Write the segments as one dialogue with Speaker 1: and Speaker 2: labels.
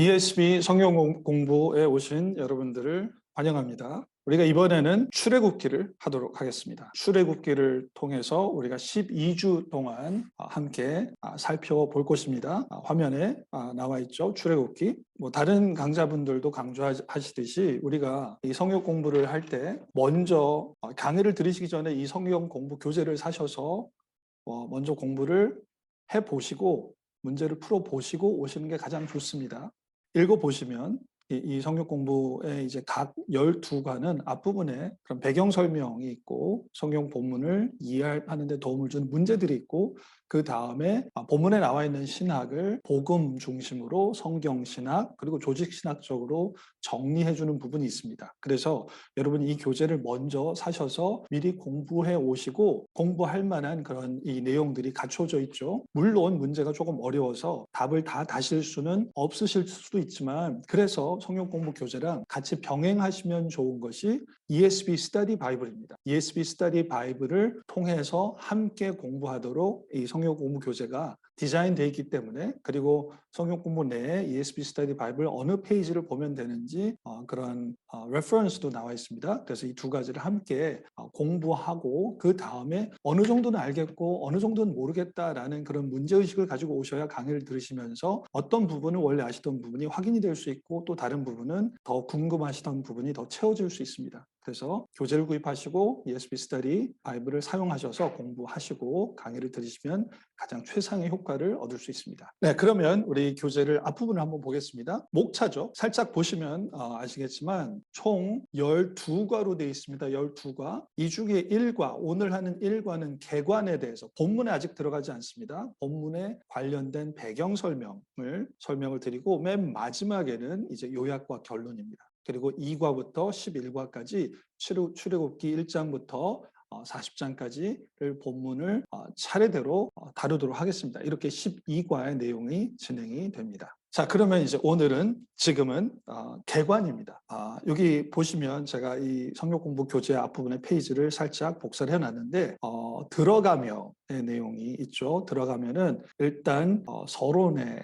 Speaker 1: ESB 성경 공부에 오신 여러분들을 환영합니다. 우리가 이번에는 출애굽기를 하도록 하겠습니다. 출애굽기를 통해서 우리가 12주 동안 함께 살펴볼 것입니다. 화면에 나와 있죠. 출애굽기. 다른 강자분들도 강조하시듯이 우리가 이 성경 공부를 할 때 먼저 강의를 들으시기 전에 이 성경 공부 교재를 사셔서 먼저 공부를 해보시고 문제를 풀어보시고 오시는 게 가장 좋습니다. 읽어보시면 이 성경 공부의 이제 각 12과는 앞부분에 그런 배경 설명이 있고 성경 본문을 이해하는 데 도움을 주는 문제들이 있고 그 다음에 본문에 나와 있는 신학을 복음 중심으로 성경 신학 그리고 조직 신학적으로 정리해 주는 부분이 있습니다. 그래서 여러분 이 교재를 먼저 사셔서 미리 공부해 오시고 공부할 만한 그런 이 내용들이 갖춰져 있죠. 물론 문제가 조금 어려워서 답을 다 다실 수는 없으실 수도 있지만 그래서 성경 공부 교재랑 같이 병행하시면 좋은 것이 ESB 스터디 바이블입니다. ESB 스터디 바이블을 통해서 함께 공부하도록 이 성경 공부 교재가 디자인되어 있기 때문에 그리고 성경 공부 내에 ESB 스터디 바이블 어느 페이지를 보면 되는지 그런 레퍼런스도 나와 있습니다. 그래서 이 두 가지를 함께 공부하고 그 다음에 어느 정도는 알겠고 어느 정도는 모르겠다라는 그런 문제의식을 가지고 오셔야 강의를 들으시면서 어떤 부분은 원래 아시던 부분이 확인이 될 수 있고 또 다른 부분은 더 궁금하시던 부분이 더 채워질 수 있습니다. 그래서 교재를 구입하시고 ESB 스터디 바이블을 사용하셔서 공부하시고 강의를 들으시면 가장 최상의 효과를 얻을 수 있습니다. 네, 그러면 우리 교재를 앞부분을 한번 보겠습니다. 목차죠. 살짝 보시면 아시겠지만 총 12과로 되어 있습니다. 12과. 이 중에 1과, 오늘 하는 1과는 개관에 대해서 본문에 아직 들어가지 않습니다. 본문에 관련된 배경 설명을 드리고 맨 마지막에는 이제 요약과 결론입니다. 그리고 2과부터 11과까지 출애굽기 1장부터 40장까지를 본문을 차례대로 다루도록 하겠습니다. 이렇게 12과의 내용이 진행이 됩니다. 자, 그러면 이제 오늘은 지금은 개관입니다. 여기 보시면 제가 이 성경 공부 교재 앞부분의 페이지를 살짝 복사를 해놨는데 들어가며의 내용이 있죠. 들어가면은 일단 서론에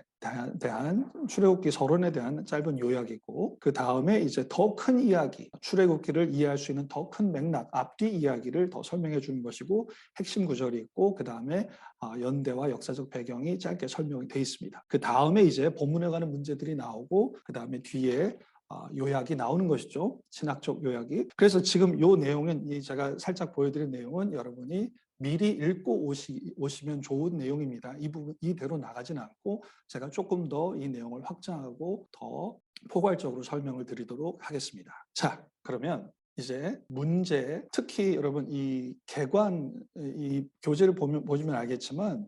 Speaker 1: 대한 출애굽기 서론에 대한 짧은 요약이고 그 다음에 이제 더 큰 이야기 출애굽기를 이해할 수 있는 더 큰 맥락 앞뒤 이야기를 더 설명해 주는 것이고 핵심 구절이 있고 그 다음에 연대와 역사적 배경이 짧게 설명이 되어 있습니다. 그 다음에 이제 본문에 관한 문제들이 나오고 그 다음에 뒤에 요약이 나오는 것이죠. 신학적 요약이. 그래서 지금 이 내용은 제가 살짝 보여드린 내용은 여러분이 미리 읽고 오시면 좋은 내용입니다. 이 부분 이대로 나가지는 않고 제가 조금 더 이 내용을 확장하고 더 포괄적으로 설명을 드리도록 하겠습니다. 자, 그러면 이제 문제, 특히 여러분 이 개관 이 교재를 보시면 알겠지만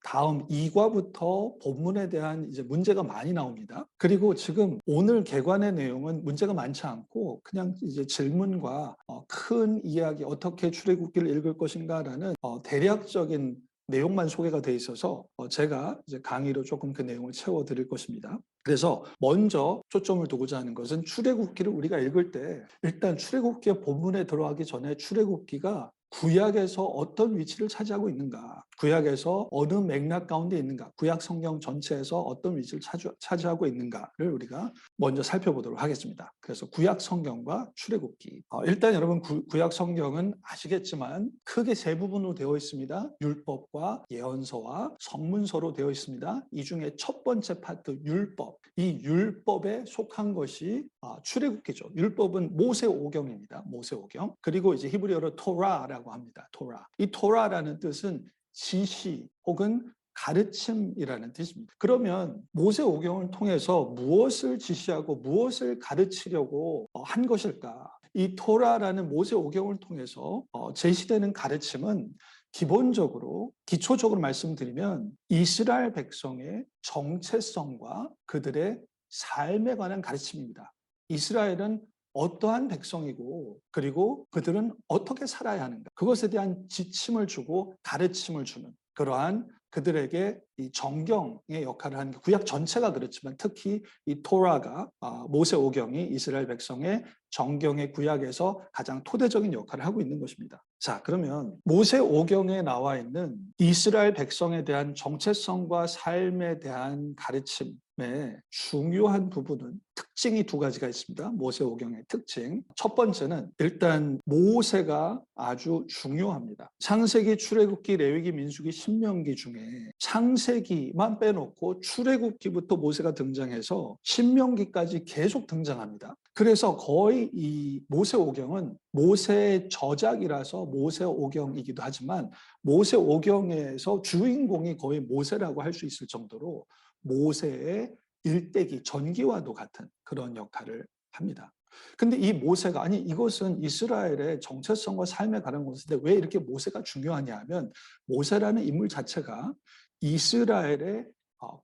Speaker 1: 다음 2과부터 본문에 대한 이제 문제가 많이 나옵니다. 그리고 지금 오늘 개관의 내용은 문제가 많지 않고 그냥 이제 질문과 큰 이야기 어떻게 출애굽기를 읽을 것인가라는 대략적인 내용만 소개가 돼 있어서 제가 이제 강의로 조금 그 내용을 채워드릴 것입니다. 그래서 먼저 초점을 두고자 하는 것은 출애굽기를 우리가 읽을 때 일단 출애굽기의 본문에 들어가기 전에 출애굽기가 구약에서 어떤 위치를 차지하고 있는가, 구약에서 어느 맥락 가운데 있는가, 구약 성경 전체에서 어떤 위치를 차지하고 있는가를 우리가 먼저 살펴보도록 하겠습니다. 그래서 구약 성경과 출애굽기. 일단 여러분 구약 성경은 아시겠지만 크게 세 부분으로 되어 있습니다. 율법과 예언서와 성문서로 되어 있습니다. 이 중에 첫 번째 파트 율법, 이 율법에 속한 것이 출애굽기죠. 율법은 모세오경입니다. 모세오경. 그리고 이제 히브리어로 토라라고 합니다. 토라. 이 토라라는 뜻은 지시 혹은 가르침이라는 뜻입니다. 그러면 모세오경을 통해서 무엇을 지시하고 무엇을 가르치려고 한 것일까? 이 토라라는 모세오경을 통해서 제시되는 가르침은 기본적으로 기초적으로 말씀드리면 이스라엘 백성의 정체성과 그들의 삶에 관한 가르침입니다. 이스라엘은 어떠한 백성이고 그리고 그들은 어떻게 살아야 하는가 그것에 대한 지침을 주고 가르침을 주는 그러한 그들에게 이 정경의 역할을 하는 게 구약 전체가 그렇지만 특히 이 토라가 모세오경이 이스라엘 백성의 정경의 구약에서 가장 토대적인 역할을 하고 있는 것입니다. 자, 그러면 모세오경에 나와 있는 이스라엘 백성에 대한 정체성과 삶에 대한 가르침의 중요한 부분은 특징이 두 가지가 있습니다. 모세오경의 특징. 첫 번째는 일단 모세가 아주 중요합니다. 창세기, 출애굽기, 레위기, 민수기, 신명기 중에 창세기만 빼놓고 출애굽기부터 모세가 등장해서 신명기까지 계속 등장합니다. 그래서 거의 이 모세오경은 모세의 저작이라서 모세오경이기도 하지만 모세오경에서 주인공이 거의 모세라고 할 수 있을 정도로 모세의 일대기, 전기와도 같은 그런 역할을 합니다. 근데 이 모세가 아니 이것은 이스라엘의 정체성과 삶에 관한 것인데 왜 이렇게 모세가 중요하냐 하면 모세라는 인물 자체가 이스라엘의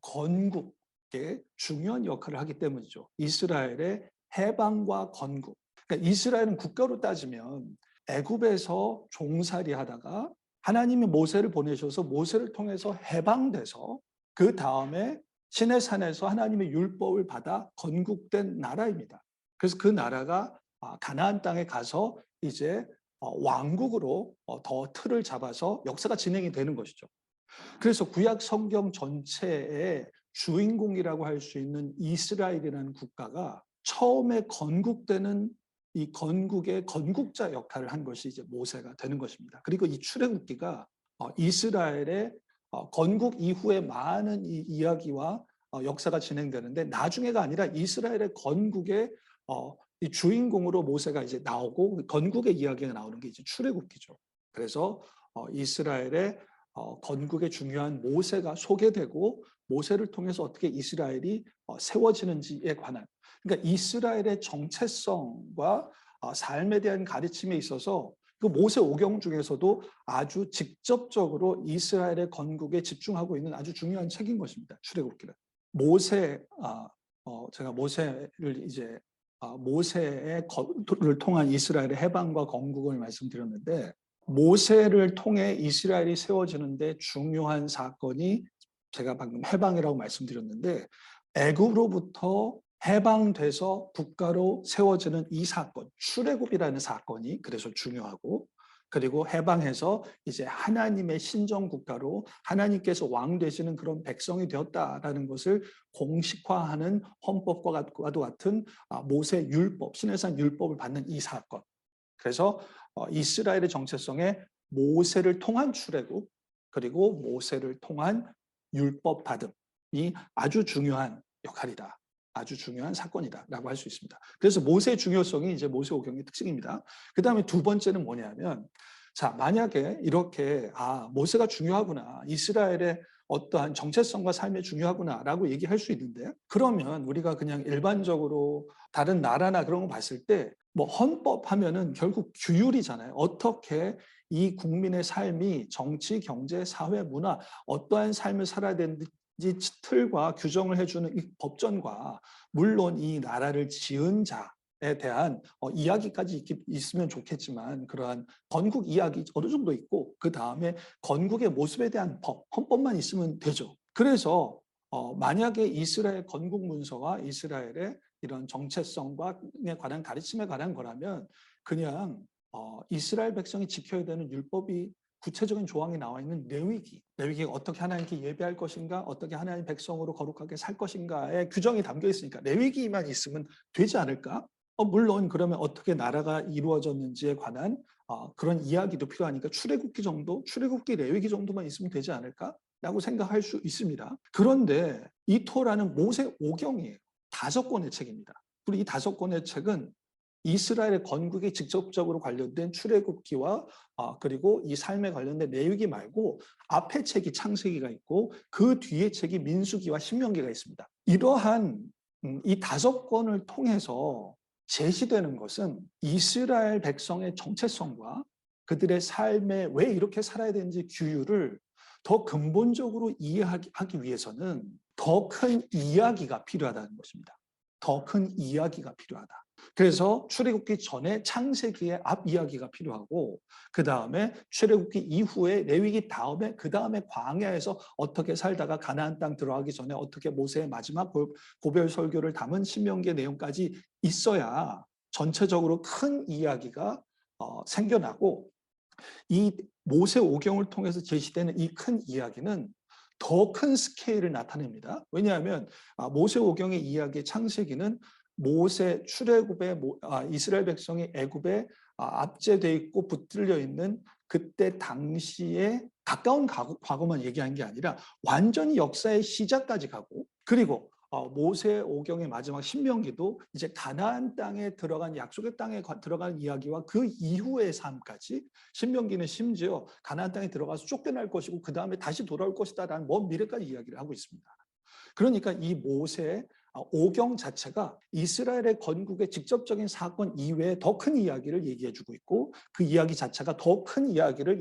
Speaker 1: 건국에 중요한 역할을 하기 때문이죠. 이스라엘의 해방과 건국. 그러니까 이스라엘은 국가로 따지면 애굽에서 종살이 하다가 하나님이 모세를 보내셔서 모세를 통해서 해방돼서 그 다음에 시내산에서 하나님의 율법을 받아 건국된 나라입니다. 그래서 그 나라가 가나안 땅에 가서 이제 왕국으로 더 틀을 잡아서 역사가 진행이 되는 것이죠. 그래서 구약 성경 전체의 주인공이라고 할 수 있는 이스라엘이라는 국가가 처음에 건국되는 이 건국의 건국자 역할을 한 것이 이제 모세가 되는 것입니다. 그리고 이 출애굽기가 이스라엘의 건국 이후에 많은 이 이야기와 역사가 진행되는데 나중에가 아니라 이스라엘의 건국의 이 주인공으로 모세가 이제 나오고 건국의 이야기가 나오는 게 이제 출애굽기죠. 그래서 이스라엘의 건국의 중요한 모세가 소개되고 모세를 통해서 어떻게 이스라엘이 세워지는지에 관한 그러니까 이스라엘의 정체성과 삶에 대한 가르침에 있어서 그 모세오경 중에서도 아주 직접적으로 이스라엘의 건국에 집중하고 있는 아주 중요한 책인 것입니다. 출애굽기는 제가 모세를 이제 모세를 통한 이스라엘의 해방과 건국을 말씀드렸는데 모세를 통해 이스라엘이 세워지는데 중요한 사건이 제가 방금 해방이라고 말씀드렸는데 애굽으로부터 해방돼서 국가로 세워지는 이 사건, 출애굽이라는 사건이 그래서 중요하고 그리고 해방해서 이제 하나님의 신정 국가로 하나님께서 왕 되시는 그런 백성이 되었다라는 것을 공식화하는 헌법과도 같은 모세 율법, 시내산 율법을 받는 이 사건. 그래서 이스라엘의 정체성에 모세를 통한 출애굽 그리고 모세를 통한 율법 받음이 아주 중요한 역할이다. 아주 중요한 사건이다라고 할 수 있습니다. 그래서 모세의 중요성이 이제 모세오경의 특징입니다. 그 다음에 두 번째는 뭐냐면 자 만약에 이렇게 모세가 중요하구나 이스라엘의 어떠한 정체성과 삶이 중요하구나라고 얘기할 수 있는데 그러면 우리가 그냥 일반적으로 다른 나라나 그런 거 봤을 때 뭐 헌법 하면은 결국 규율이잖아요. 어떻게 이 국민의 삶이 정치, 경제, 사회, 문화 어떠한 삶을 살아야 되는지 틀과 규정을 해주는 이 법전과 물론 이 나라를 지은 자에 대한 이야기까지 있으면 좋겠지만 그러한 건국 이야기 어느 정도 있고 그 다음에 건국의 모습에 대한 헌법만 있으면 되죠. 그래서 만약에 이스라엘 건국 문서와 이스라엘의 이런 정체성과 관한 가르침에 관한 거라면 그냥 이스라엘 백성이 지켜야 되는 율법이 구체적인 조항이 나와 있는 레위기가 어떻게 하나님께 예배할 것인가 어떻게 하나님 백성으로 거룩하게 살 것인가의 규정이 담겨 있으니까 레위기만 있으면 되지 않을까? 물론 그러면 어떻게 나라가 이루어졌는지에 관한 그런 이야기도 필요하니까 출애굽기 레위기 정도만 있으면 되지 않을까? 라고 생각할 수 있습니다. 그런데 이 토라는 모세오경이에요. 5권의 책입니다. 그리고 이 5권의 책은 이스라엘의 건국에 직접적으로 관련된 출애굽기와 그리고 이 삶에 관련된 레위기 말고 앞에 책이 창세기가 있고 그 뒤에 책이 민수기와 신명기가 있습니다. 이러한 이 5권을 통해서 제시되는 것은 이스라엘 백성의 정체성과 그들의 삶에 왜 이렇게 살아야 되는지 규율을 더 근본적으로 이해하기 위해서는 더 큰 이야기가 필요하다는 것입니다. 더 큰 이야기가 필요하다. 그래서 출애굽기 전에 창세기의 앞 이야기가 필요하고, 그 다음에 출애굽기 이후에 레위기 다음에 그 다음에 광야에서 어떻게 살다가 가나안 땅 들어가기 전에 어떻게 모세의 마지막 고별 설교를 담은 신명기의 내용까지 있어야 전체적으로 큰 이야기가 생겨나고, 이 모세 오경을 통해서 제시되는 이 큰 이야기는 더 큰 스케일을 나타냅니다. 왜냐하면 모세 오경의 이야기의 창세기는 모세 출애굽에 이스라엘 백성이 애굽에 압제돼 있고 붙들려 있는 그때 당시에 가까운 과거만 얘기한 게 아니라 완전히 역사의 시작까지 가고, 그리고 모세 오경의 마지막 신명기도 이제 가나안 땅에 들어간 약속의 땅에 들어간 이야기와 그 이후의 삶까지, 신명기는 심지어 가나안 땅에 들어가서 쫓겨날 것이고 그 다음에 다시 돌아올 것이다라는 먼 미래까지 이야기를 하고 있습니다. 그러니까 이 모세 오경 자체가 이스라엘의 건국의 직접적인 사건 이외에 더 큰 이야기를 얘기해주고 있고, 그 이야기 자체가 더 큰 이야기를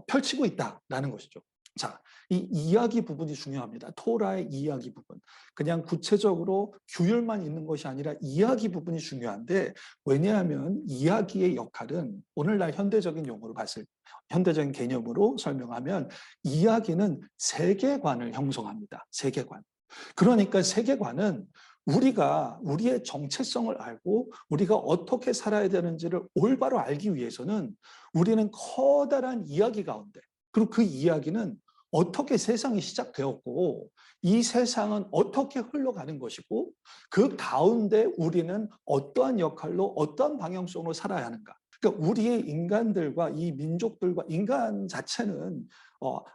Speaker 1: 펼치고 있다라는 것이죠. 자, 이 이야기 부분이 중요합니다. 토라의 이야기 부분. 그냥 구체적으로 규율만 있는 것이 아니라 이야기 부분이 중요한데, 왜냐하면 이야기의 역할은 오늘날 현대적인 용어로 현대적인 개념으로 설명하면 이야기는 세계관을 형성합니다. 세계관. 그러니까 세계관은 우리가 우리의 정체성을 알고 우리가 어떻게 살아야 되는지를 올바로 알기 위해서는 우리는 커다란 이야기 가운데, 그리고 그 이야기는 어떻게 세상이 시작되었고 이 세상은 어떻게 흘러가는 것이고 그 가운데 우리는 어떠한 역할로 어떠한 방향성으로 살아야 하는가. 그러니까 우리의 인간들과 이 민족들과 인간 자체는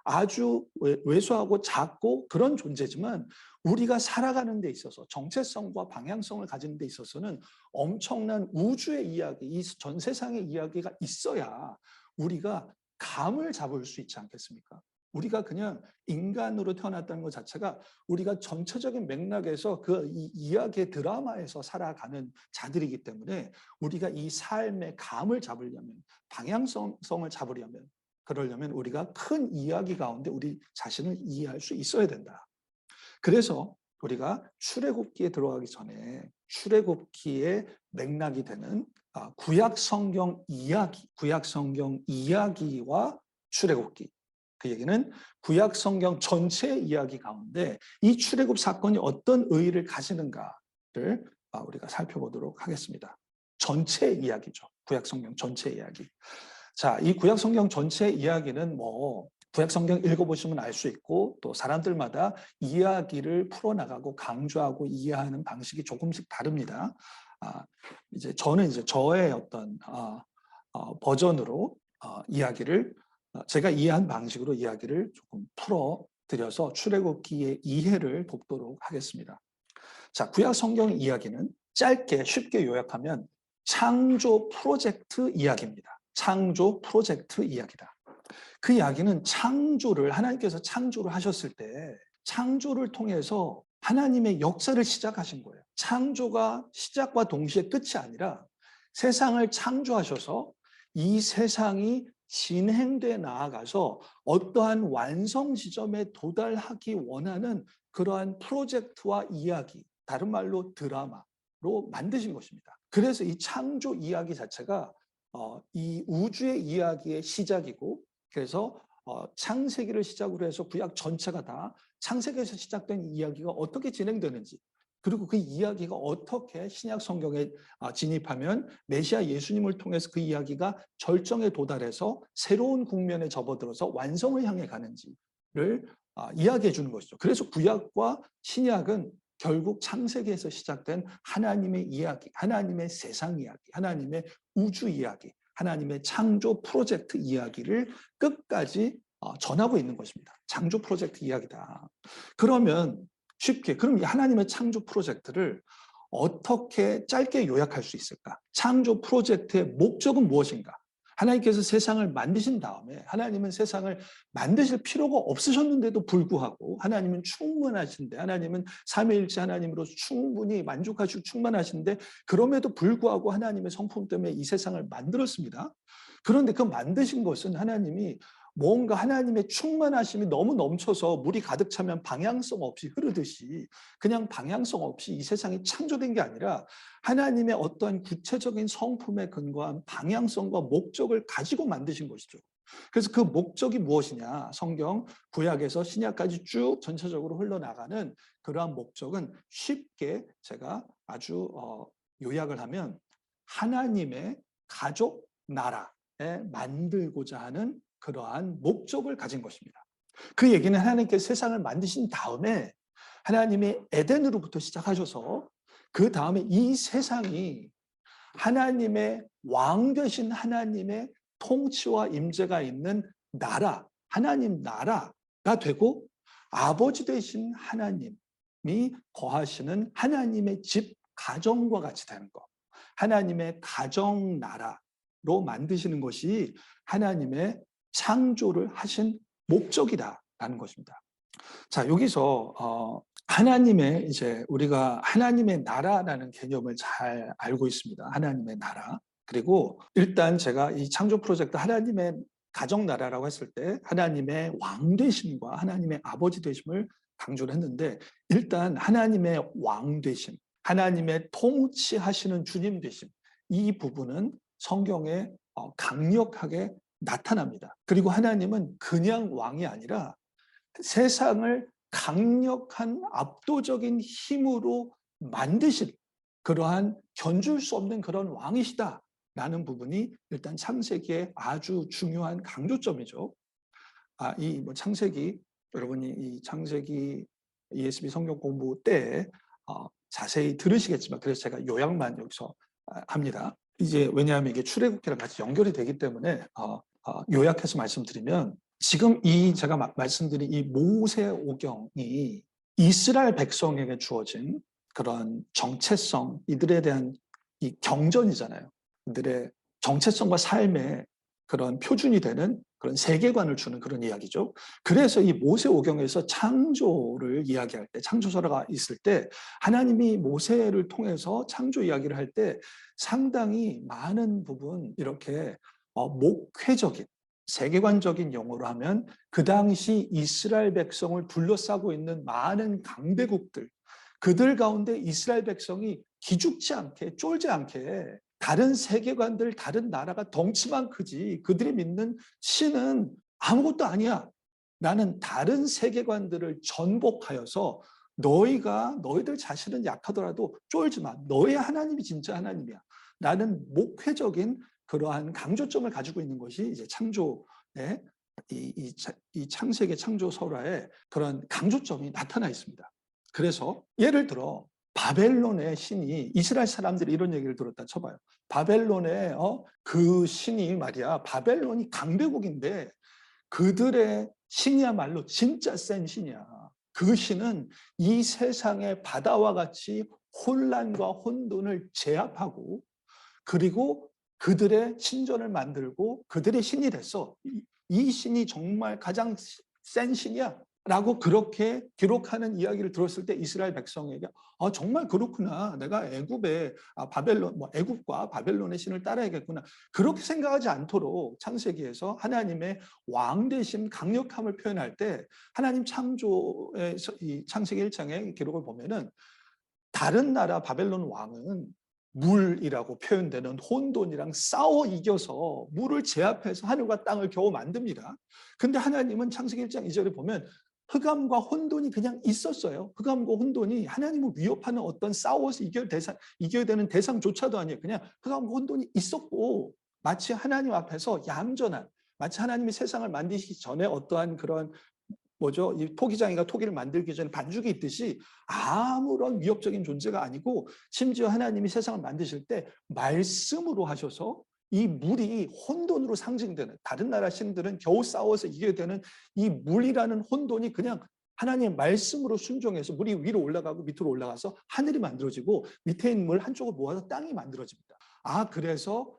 Speaker 1: 아주 왜소하고 작고 그런 존재지만, 우리가 살아가는 데 있어서 정체성과 방향성을 가지는 데 있어서는 엄청난 우주의 이야기, 이 전 세상의 이야기가 있어야 우리가 감을 잡을 수 있지 않겠습니까? 우리가 그냥 인간으로 태어났다는 것 자체가 우리가 전체적인 맥락에서 이 이야기의 드라마에서 살아가는 자들이기 때문에, 우리가 이 삶의 감을 잡으려면, 방향성을 잡으려면, 그러려면 우리가 큰 이야기 가운데 우리 자신을 이해할 수 있어야 된다. 그래서 우리가 출애굽기에 들어가기 전에 출애굽기의 맥락이 되는 구약 성경 이야기와 출애굽기, 그 얘기는 구약 성경 전체의 이야기 가운데 이 출애굽 사건이 어떤 의의를 가지는가를 우리가 살펴보도록 하겠습니다. 전체 이야기죠. 구약 성경 전체 이야기. 자, 이 구약 성경 전체 이야기는 구약 성경 읽어보시면 알 수 있고, 또 사람들마다 이야기를 풀어나가고 강조하고 이해하는 방식이 조금씩 다릅니다. 저는 저의 어떤 버전으로 이야기를, 제가 이해한 방식으로 이야기를 조금 풀어드려서 출애굽기의 이해를 돕도록 하겠습니다. 자, 구약 성경 이야기는 짧게 쉽게 요약하면 창조 프로젝트 이야기입니다. 창조 프로젝트 이야기다. 그 이야기는 하나님께서 창조를 하셨을 때 창조를 통해서 하나님의 역사를 시작하신 거예요. 창조가 시작과 동시에 끝이 아니라 세상을 창조하셔서 이 세상이 진행돼 나아가서 어떠한 완성 지점에 도달하기 원하는 그러한 프로젝트와 이야기, 다른 말로 드라마로 만드신 것입니다. 그래서 이 창조 이야기 자체가 이 우주의 이야기의 시작이고, 그래서 창세기를 시작으로 해서 구약 전체가 다 창세기에서 시작된 이야기가 어떻게 진행되는지, 그리고 그 이야기가 어떻게 신약 성경에 진입하면 메시아 예수님을 통해서 그 이야기가 절정에 도달해서 새로운 국면에 접어들어서 완성을 향해 가는지를 이야기해 주는 것이죠. 그래서 구약과 신약은 결국 창세기에서 시작된 하나님의 이야기, 하나님의 세상 이야기, 하나님의 우주 이야기, 하나님의 창조 프로젝트 이야기를 끝까지 전하고 있는 것입니다. 창조 프로젝트 이야기다. 그러면 그럼 이 하나님의 창조 프로젝트를 어떻게 짧게 요약할 수 있을까? 창조 프로젝트의 목적은 무엇인가? 하나님께서 세상을 만드신 다음에, 하나님은 세상을 만드실 필요가 없으셨는데도 불구하고 하나님은 충분하신데, 하나님은 삼위일체 하나님으로서 충분히 만족하시고 충만하신데, 그럼에도 불구하고 하나님의 성품 때문에 이 세상을 만들었습니다. 그런데 그 만드신 것은 하나님이 뭔가 하나님의 충만하심이 너무 넘쳐서 물이 가득 차면 방향성 없이 흐르듯이 그냥 방향성 없이 이 세상이 창조된 게 아니라 하나님의 어떠한 구체적인 성품에 근거한 방향성과 목적을 가지고 만드신 것이죠. 그래서 그 목적이 무엇이냐? 성경 구약에서 신약까지 쭉 전체적으로 흘러나가는 그러한 목적은 쉽게 제가 아주 요약을 하면 하나님의 가족 나라에 만들고자 하는 그러한 목적을 가진 것입니다. 그 얘기는 하나님께서 세상을 만드신 다음에 하나님의 에덴으로부터 시작하셔서 그 다음에 이 세상이 하나님의 왕 되신 하나님의 통치와 임재가 있는 나라, 하나님 나라가 되고 아버지 되신 하나님이 거하시는 하나님의 집 가정과 같이 되는 것. 하나님의 가정 나라로 만드시는 것이 하나님의 창조를 하신 목적이다라는 것입니다. 자, 여기서 하나님의 이제 우리가 하나님의 나라라는 개념을 잘 알고 있습니다. 하나님의 나라. 그리고 일단 제가 이 창조 프로젝트 하나님의 가정 나라라고 했을 때 하나님의 왕 되심과 하나님의 아버지 되심을 강조를 했는데 일단 하나님의 왕 되심, 하나님의 통치하시는 주님 되심 이 부분은 성경에 강력하게 나타납니다. 그리고 하나님은 그냥 왕이 아니라 세상을 강력한 압도적인 힘으로 만드실 그러한 견줄 수 없는 그런 왕이시다라는 부분이 일단 창세기의 아주 중요한 강조점이죠. 이 창세기 여러분이 이 창세기 ESV 성경 공부 때 자세히 들으시겠지만 그래서 제가 요약만 여기서 합니다. 이제 왜냐하면 이게 출애굽기랑 같이 연결이 되기 때문에 요약해서 말씀드리면 지금 이 제가 말씀드린 이 모세오경이 이스라엘 백성에게 주어진 그런 정체성, 이들에 대한 이 경전이잖아요. 이들의 정체성과 삶의 그런 표준이 되는 그런 세계관을 주는 그런 이야기죠. 그래서 이 모세오경에서 창조를 이야기할 때, 창조설화가 있을 때 하나님이 모세를 통해서 창조 이야기를 할 때 상당히 많은 부분 이렇게 목회적인 세계관적인 용어로 하면 그 당시 이스라엘 백성을 둘러싸고 있는 많은 강대국들, 그들 가운데 이스라엘 백성이 기죽지 않게 쫄지 않게 다른 세계관들, 다른 나라가 덩치만 크지 그들이 믿는 신은 아무것도 아니야 라는 다른 세계관들을 전복하여서 너희들 자신은 약하더라도 쫄지 마. 너의 하나님이 진짜 하나님이야 라는 목회적인 그러한 강조점을 가지고 있는 것이 이제 창조의 이 창세기 창조 설화에 그런 강조점이 나타나 있습니다. 그래서 예를 들어 바벨론의 신이 이스라엘 사람들이 이런 얘기를 들었다 쳐봐요. 바벨론의 그 신이 말이야 바벨론이 강대국인데 그들의 신이야말로 진짜 센 신이야. 그 신은 이 세상의 바다와 같이 혼란과 혼돈을 제압하고 그리고 그들의 신전을 만들고 그들의 신이 됐어. 이 신이 정말 가장 센 신이야. 라고 그렇게 기록하는 이야기를 들었을 때 이스라엘 백성에게 정말 그렇구나. 내가 애굽의 애굽과 바벨론의 신을 따라야겠구나. 그렇게 생각하지 않도록 창세기에서 하나님의 왕 되심 강력함을 표현할 때 하나님 창조에서 이 창세기 1장의 기록을 보면은 다른 나라 바벨론 왕은 물이라고 표현되는 혼돈이랑 싸워 이겨서 물을 제압해서 하늘과 땅을 겨우 만듭니다. 근데 하나님은 창세기 1장 2절에 보면 흑암과 혼돈이 그냥 있었어요. 흑암과 혼돈이 하나님을 위협하는 어떤 싸워서 이겨야 되는 대상조차도 아니에요. 그냥 흑암과 혼돈이 있었고 마치 하나님 앞에서 얌전한 마치 하나님이 세상을 만드시기 전에 어떠한 그런 이 토기장이가 토기를 만들기 전에 반죽이 있듯이 아무런 위협적인 존재가 아니고 심지어 하나님이 세상을 만드실 때 말씀으로 하셔서 이 물이 혼돈으로 상징되는 다른 나라 신들은 겨우 싸워서 이겨야 되는 이 물이라는 혼돈이 그냥 하나님의 말씀으로 순종해서 물이 위로 올라가고 밑으로 올라가서 하늘이 만들어지고 밑에 있는 물 한쪽으로 모아서 땅이 만들어집니다. 그래서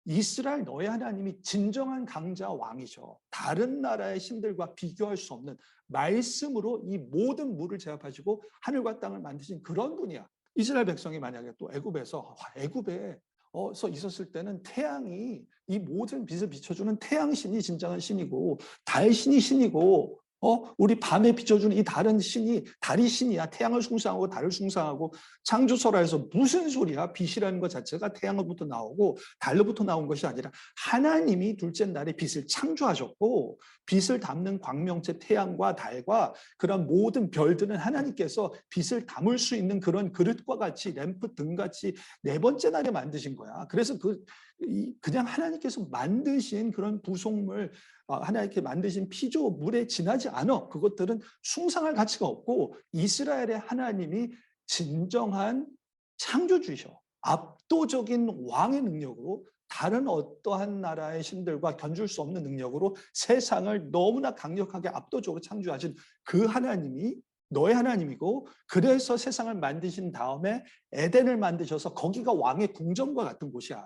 Speaker 1: 이스라엘 너의 하나님이 진정한 강자 왕이셔. 다른 나라의 신들과 비교할 수 없는 말씀으로 이 모든 물을 제압하시고 하늘과 땅을 만드신 그런 분이야. 이스라엘 백성이 만약에 또 애굽에 있었을 때는 태양이 이 모든 빛을 비춰주는 태양신이 진정한 신이고 달신이 신이고 우리 밤에 비춰주는 이 다른 신이 달이 신이야. 태양을 숭상하고 달을 숭상하고 창조설화에서 무슨 소리야? 빛이라는 것 자체가 태양으로부터 나오고 달로부터 나온 것이 아니라 하나님이 둘째 날에 빛을 창조하셨고 빛을 담는 광명체 태양과 달과 그런 모든 별들은 하나님께서 빛을 담을 수 있는 그런 그릇과 같이 램프 등같이 네 번째 날에 만드신 거야. 그래서 그냥 하나님께서 만드신 그런 부속물 하나님께 만드신 피조물에 지나지 않아. 그것들은 숭상할 가치가 없고 이스라엘의 하나님이 진정한 창조주이셔. 압도적인 왕의 능력으로 다른 어떠한 나라의 신들과 견줄 수 없는 능력으로 세상을 너무나 강력하게 압도적으로 창조하신 그 하나님이 너의 하나님이고 그래서 세상을 만드신 다음에 에덴을 만드셔서 거기가 왕의 궁전과 같은 곳이야.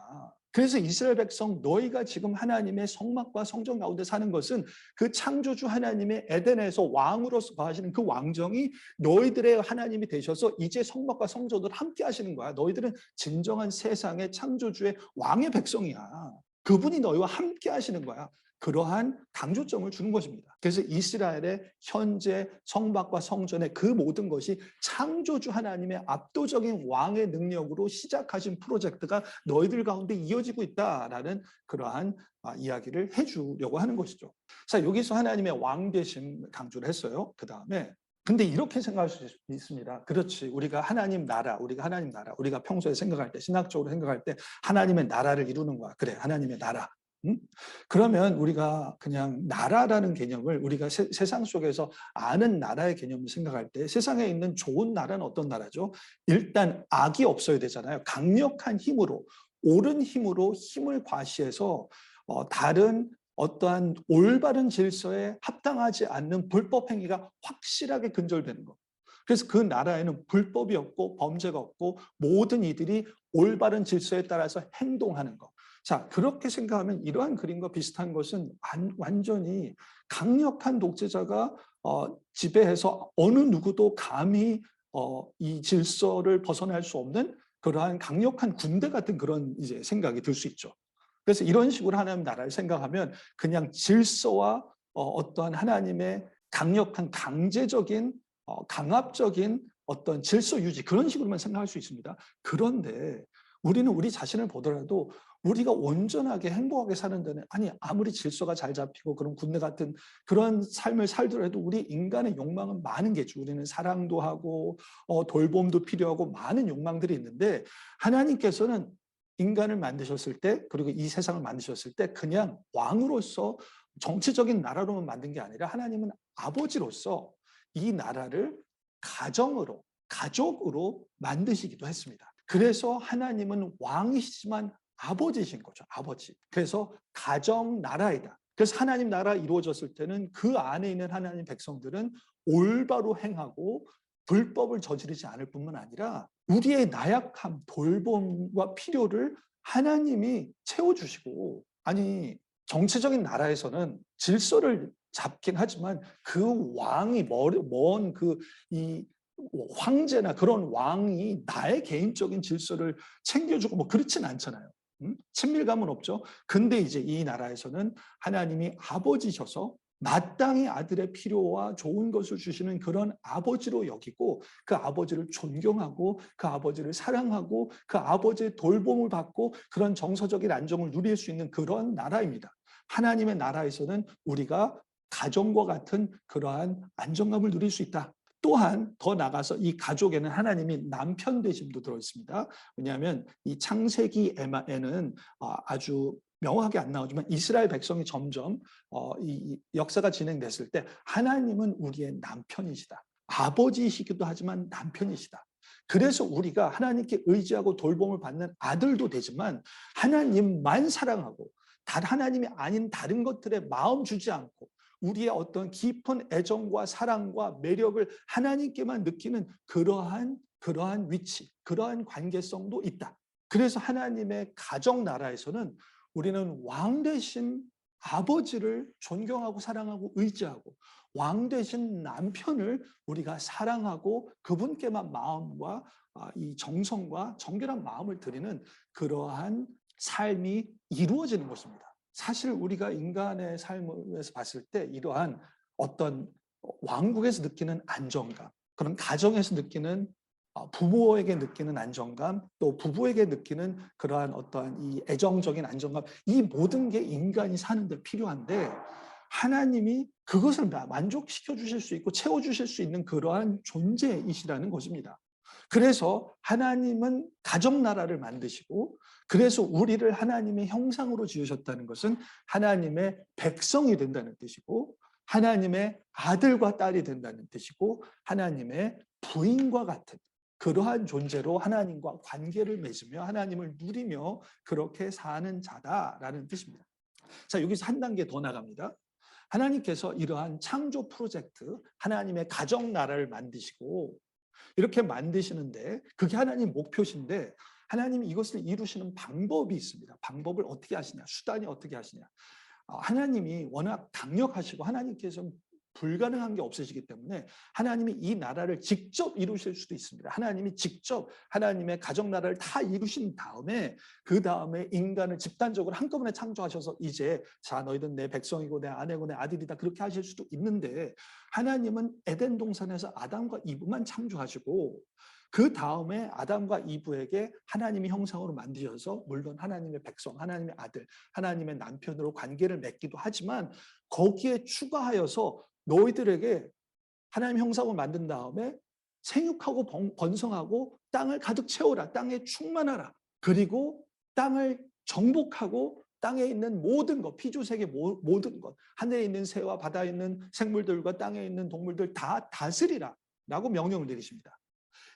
Speaker 1: 그래서 이스라엘 백성 너희가 지금 하나님의 성막과 성전 가운데 사는 것은 그 창조주 하나님의 에덴에서 왕으로서 거하시는 그 왕정이 너희들의 하나님이 되셔서 이제 성막과 성전을 함께 하시는 거야. 너희들은 진정한 세상의 창조주의 왕의 백성이야. 그분이 너희와 함께 하시는 거야. 그러한 강조점을 주는 것입니다. 그래서 이스라엘의 현재 성막과 성전의 그 모든 것이 창조주 하나님의 압도적인 왕의 능력으로 시작하신 프로젝트가 너희들 가운데 이어지고 있다라는 그러한 이야기를 해주려고 하는 것이죠. 자, 여기서 하나님의 왕 되심 강조를 했어요. 그 다음에 근데 이렇게 생각할 수 있습니다. 그렇지. 우리가 하나님 나라, 우리가 평소에 생각할 때, 신학적으로 생각할 때 하나님의 나라를 이루는 거야. 그래, 하나님의 나라. 그러면 우리가 그냥 나라라는 개념을 우리가 세상 속에서 아는 나라의 개념을 생각할 때 세상에 있는 좋은 나라는 어떤 나라죠? 일단 악이 없어야 되잖아요. 강력한 힘으로, 옳은 힘으로 힘을 과시해서 다른 어떠한 올바른 질서에 합당하지 않는 불법 행위가 확실하게 근절되는 것. 그래서 그 나라에는 불법이 없고 범죄가 없고 모든 이들이 올바른 질서에 따라서 행동하는 것. 자, 그렇게 생각하면 이러한 그림과 비슷한 것은 완전히 강력한 독재자가 지배해서 어느 누구도 감히 이 질서를 벗어날 수 없는 그러한 강력한 군대 같은 그런 이제 생각이 들 수 있죠. 그래서 이런 식으로 하나님 나라를 생각하면 그냥 질서와 어떠한 하나님의 강력한 강제적인 강압적인 어떤 질서 유지 그런 식으로만 생각할 수 있습니다. 그런데 우리는 우리 자신을 보더라도 우리가 온전하게 행복하게 사는 데는 아니 아무리 질서가 잘 잡히고 그런 군대 같은 그런 삶을 살더라도 우리 인간의 욕망은 많은 게죠. 우리는 사랑도 하고 돌봄도 필요하고 많은 욕망들이 있는데 하나님께서는 인간을 만드셨을 때 그리고 이 세상을 만드셨을 때 그냥 왕으로서 정치적인 나라로만 만든 게 아니라 하나님은 아버지로서 이 나라를 가정으로 가족으로 만드시기도 했습니다. 그래서 하나님은 왕이시지만 아버지신 거죠. 아버지. 그래서 가정 나라이다. 그래서 하나님 나라 이루어졌을 때는 그 안에 있는 하나님 백성들은 올바로 행하고 불법을 저지르지 않을 뿐만 아니라 우리의 나약함, 돌봄과 필요를 하나님이 채워주시고 아니 정치적인 나라에서는 질서를 잡긴 하지만 그 왕이 먼 이 황제나 그런 왕이 나의 개인적인 질서를 챙겨주고 뭐 그렇진 않잖아요. 친밀감은 없죠. 근데 이제 이 나라에서는 하나님이 아버지셔서 마땅히 아들의 필요와 좋은 것을 주시는 그런 아버지로 여기고 그 아버지를 존경하고 그 아버지를 사랑하고 그 아버지의 돌봄을 받고 그런 정서적인 안정을 누릴 수 있는 그런 나라입니다. 하나님의 나라에서는 우리가 가정과 같은 그러한 안정감을 누릴 수 있다. 또한 더 나가서 이 가족에는 하나님이 남편 되심도 들어있습니다. 왜냐하면 이 창세기에는 아주 명확하게 안 나오지만 이스라엘 백성이 점점 이 역사가 진행됐을 때 하나님은 우리의 남편이시다. 아버지이시기도 하지만 남편이시다. 그래서 우리가 하나님께 의지하고 돌봄을 받는 아들도 되지만 하나님만 사랑하고 하나님이 아닌 다른 것들에 마음 주지 않고 우리의 어떤 깊은 애정과 사랑과 매력을 하나님께만 느끼는 그러한 위치, 그러한 관계성도 있다. 그래서 하나님의 가정 나라에서는 우리는 왕 대신 아버지를 존경하고 사랑하고 의지하고 왕 되신 남편을 우리가 사랑하고 그분께만 마음과 이 정성과 정결한 마음을 드리는 그러한 삶이 이루어지는 것입니다. 사실 우리가 인간의 삶에서 봤을 때 이러한 어떤 왕국에서 느끼는 안정감, 그런 가정에서 느끼는 부모에게 느끼는 안정감, 또 부부에게 느끼는 그러한 어떠한 이 애정적인 안정감, 이 모든 게 인간이 사는데 필요한데 하나님이 그것을 만족시켜 주실 수 있고 채워 주실 수 있는 그러한 존재이시라는 것입니다. 그래서 하나님은 가정 나라를 만드시고, 그래서 우리를 하나님의 형상으로 지으셨다는 것은 하나님의 백성이 된다는 뜻이고, 하나님의 아들과 딸이 된다는 뜻이고, 하나님의 부인과 같은 그러한 존재로 하나님과 관계를 맺으며 하나님을 누리며 그렇게 사는 자다라는 뜻입니다. 자, 여기서 한 단계 더 나갑니다. 하나님께서 이러한 창조 프로젝트, 하나님의 가정 나라를 만드시고 이렇게 만드시는데 그게 하나님 목표신데 하나님이 이것을 이루시는 방법이 있습니다. 방법을 어떻게 하시냐, 수단이 어떻게 하시냐. 하나님이 워낙 강력하시고 하나님께서 불가능한 게 없으시기 때문에 하나님이 이 나라를 직접 이루실 수도 있습니다. 하나님이 직접 하나님의 가정 나라를 다 이루신 다음에 그 다음에 인간을 집단적으로 한꺼번에 창조하셔서 이제 자 너희는 내 백성이고 내 아내고 내 아들이다 그렇게 하실 수도 있는데 하나님은 에덴 동산에서 아담과 이브만 창조하시고 그 다음에 아담과 이브에게 하나님의 형상으로 만드셔서 물론 하나님의 백성, 하나님의 아들, 하나님의 남편으로 관계를 맺기도 하지만 거기에 추가하여서 너희들에게 하나님 형상을 만든 다음에 생육하고 번성하고 땅을 가득 채워라. 땅에 충만하라. 그리고 땅을 정복하고 땅에 있는 모든 것, 피조세계 모든 것, 하늘에 있는 새와 바다에 있는 생물들과 땅에 있는 동물들 다 다스리라 라고 명령을 내리십니다.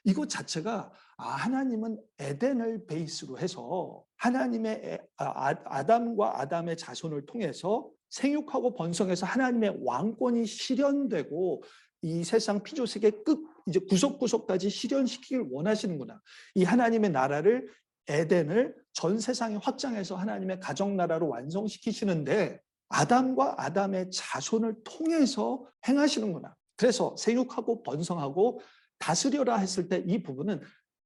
Speaker 1: 이것 자체가 하나님은 에덴을 베이스로 해서 하나님의 아담과 아담의 자손을 통해서 생육하고 번성해서 하나님의 왕권이 실현되고 이 세상 피조세계 끝 이제 구석구석까지 실현시키길 원하시는구나. 이 하나님의 나라를 에덴을 전 세상에 확장해서 하나님의 가정 나라로 완성시키시는데 아담과 아담의 자손을 통해서 행하시는구나. 그래서 생육하고 번성하고 다스려라 했을 때 이 부분은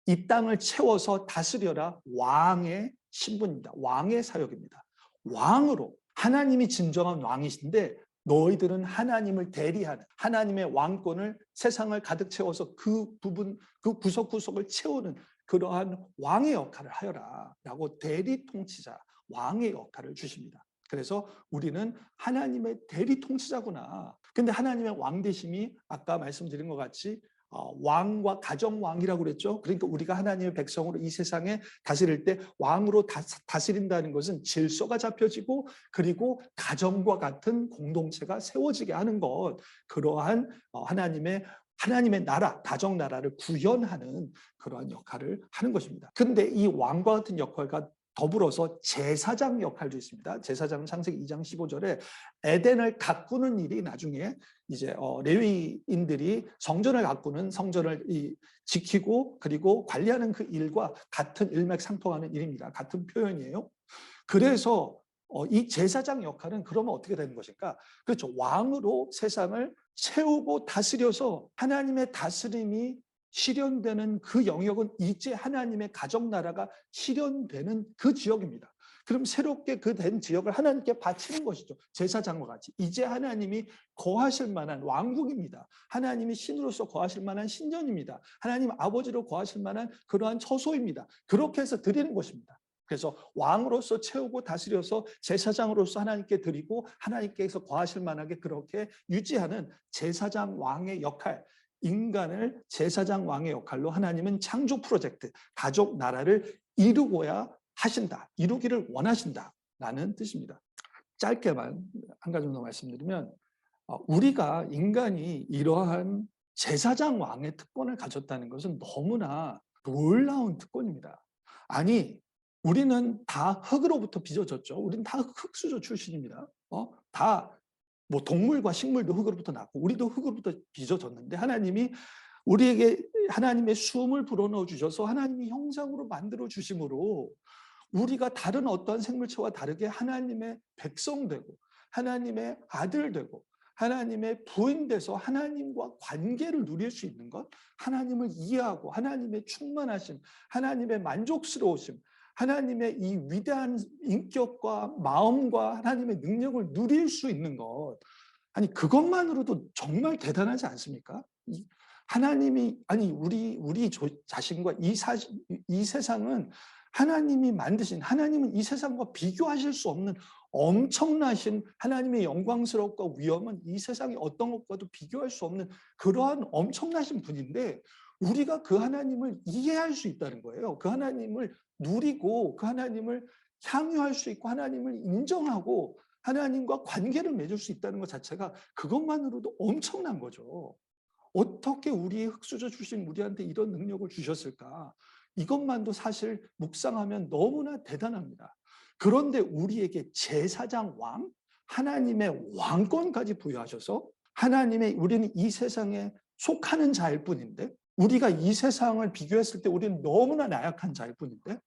Speaker 1: 이 땅을 채워서 다스려라 왕의 신분입니다. 왕의 사역입니다. 왕으로 하나님이 진정한 왕이신데 너희들은 하나님을 대리하는 하나님의 왕권을 세상을 가득 채워서 그 부분 그 구석구석을 채우는 그러한 왕의 역할을 하여라 라고 대리 통치자 왕의 역할을 주십니다. 그래서 우리는 하나님의 대리 통치자구나. 근데 하나님의 왕 되심이 아까 말씀드린 것 같이 왕과 가정왕이라고 그랬죠. 그러니까 우리가 하나님의 백성으로 이 세상에 다스릴 때 왕으로 다스린다는 것은 질서가 잡혀지고 그리고 가정과 같은 공동체가 세워지게 하는 것, 그러한 하나님의 나라, 가정 나라를 구현하는 그러한 역할을 하는 것입니다. 그런데 이 왕과 같은 역할과 더불어서 제사장 역할도 있습니다. 제사장은 창세기 2장 15절에 에덴을 가꾸는 일이 나중에 이제 레위인들이 성전을 가꾸는 성전을 지키고 그리고 관리하는 그 일과 같은 일맥상통하는 일입니다. 같은 표현이에요. 그래서 이 제사장 역할은 그러면 어떻게 되는 것일까? 그렇죠. 왕으로 세상을 채우고 다스려서 하나님의 다스림이 실현되는 그 영역은 이제 하나님의 가정 나라가 실현되는 그 지역입니다. 그럼 새롭게 그 된 지역을 하나님께 바치는 것이죠. 제사장과 같이. 이제 하나님이 거하실 만한 왕국입니다. 하나님이 신으로서 거하실 만한 신전입니다. 하나님 아버지로 거하실 만한 그러한 처소입니다. 그렇게 해서 드리는 것입니다. 그래서 왕으로서 채우고 다스려서 제사장으로서 하나님께 드리고 하나님께서 거하실 만하게 그렇게 유지하는 제사장 왕의 역할, 인간을 제사장 왕의 역할로 하나님은 창조 프로젝트, 가족 나라를 이루고야 하신다, 이루기를 원하신다라는 뜻입니다. 짧게만 한 가지 정도 말씀드리면 우리가 인간이 이러한 제사장 왕의 특권을 가졌다는 것은 너무나 놀라운 특권입니다. 아니 우리는 다 흙으로부터 빚어졌죠. 우리는 다 흙수저 출신입니다. 다 뭐 동물과 식물도 흙으로부터 났고 우리도 흙으로부터 빚어졌는데 하나님이 우리에게 하나님의 숨을 불어넣어 주셔서 하나님의 형상으로 만들어 주심으로 우리가 다른 어떠한 생물체와 다르게 하나님의 백성 되고 하나님의 아들 되고 하나님의 부인돼서 하나님과 관계를 누릴 수 있는 것, 하나님을 이해하고 하나님의 충만하심, 하나님의 만족스러우심, 하나님의 이 위대한 인격과 마음과 하나님의 능력을 누릴 수 있는 것, 아니 그것만으로도 정말 대단하지 않습니까? 하나님이 아니 우리 자신과 이 세상은 하나님이 만드신, 하나님은 이 세상과 비교하실 수 없는 엄청나신 하나님의 영광스러움과 위엄은 이 세상의 어떤 것과도 비교할 수 없는 그러한 엄청나신 분인데, 우리가 그 하나님을 이해할 수 있다는 거예요. 그 하나님을 누리고 그 하나님을 향유할 수 있고 하나님을 인정하고 하나님과 관계를 맺을 수 있다는 것 자체가 그것만으로도 엄청난 거죠. 어떻게 우리 흙수저 주신 우리한테 이런 능력을 주셨을까? 이것만도 사실 묵상하면 너무나 대단합니다. 그런데 우리에게 제사장 왕, 하나님의 왕권까지 부여하셔서 우리는 이 세상에 속하는 자일 뿐인데, 우리가 이 세상을 비교했을 때 우리는 너무나 나약한 자일 뿐인데,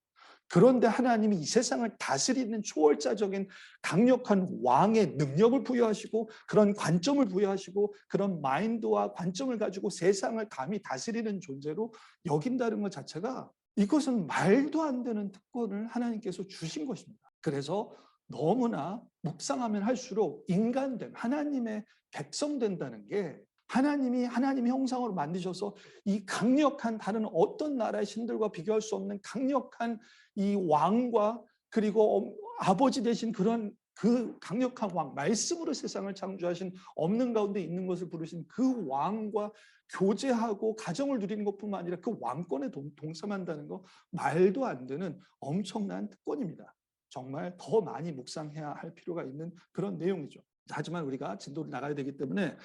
Speaker 1: 그런데 하나님이 이 세상을 다스리는 초월자적인 강력한 왕의 능력을 부여하시고 그런 관점을 부여하시고 그런 마인드와 관점을 가지고 세상을 감히 다스리는 존재로 여긴다는 것 자체가, 이것은 말도 안 되는 특권을 하나님께서 주신 것입니다. 그래서 너무나 묵상하면 할수록 인간됨, 하나님의 백성 된다는 게, 하나님이 하나님의 형상으로 만드셔서 이 강력한 다른 어떤 나라의 신들과 비교할 수 없는 강력한 이 왕과, 그리고 아버지 되신 그런 그 강력한 왕, 말씀으로 세상을 창조하신, 없는 가운데 있는 것을 부르신 그 왕과 교제하고 가정을 누리는 것뿐만 아니라 그 왕권에 동참한다는 거, 말도 안 되는 엄청난 특권입니다. 정말 더 많이 묵상해야 할 필요가 있는 그런 내용이죠. 하지만 우리가 진도를 나가야 되기 때문에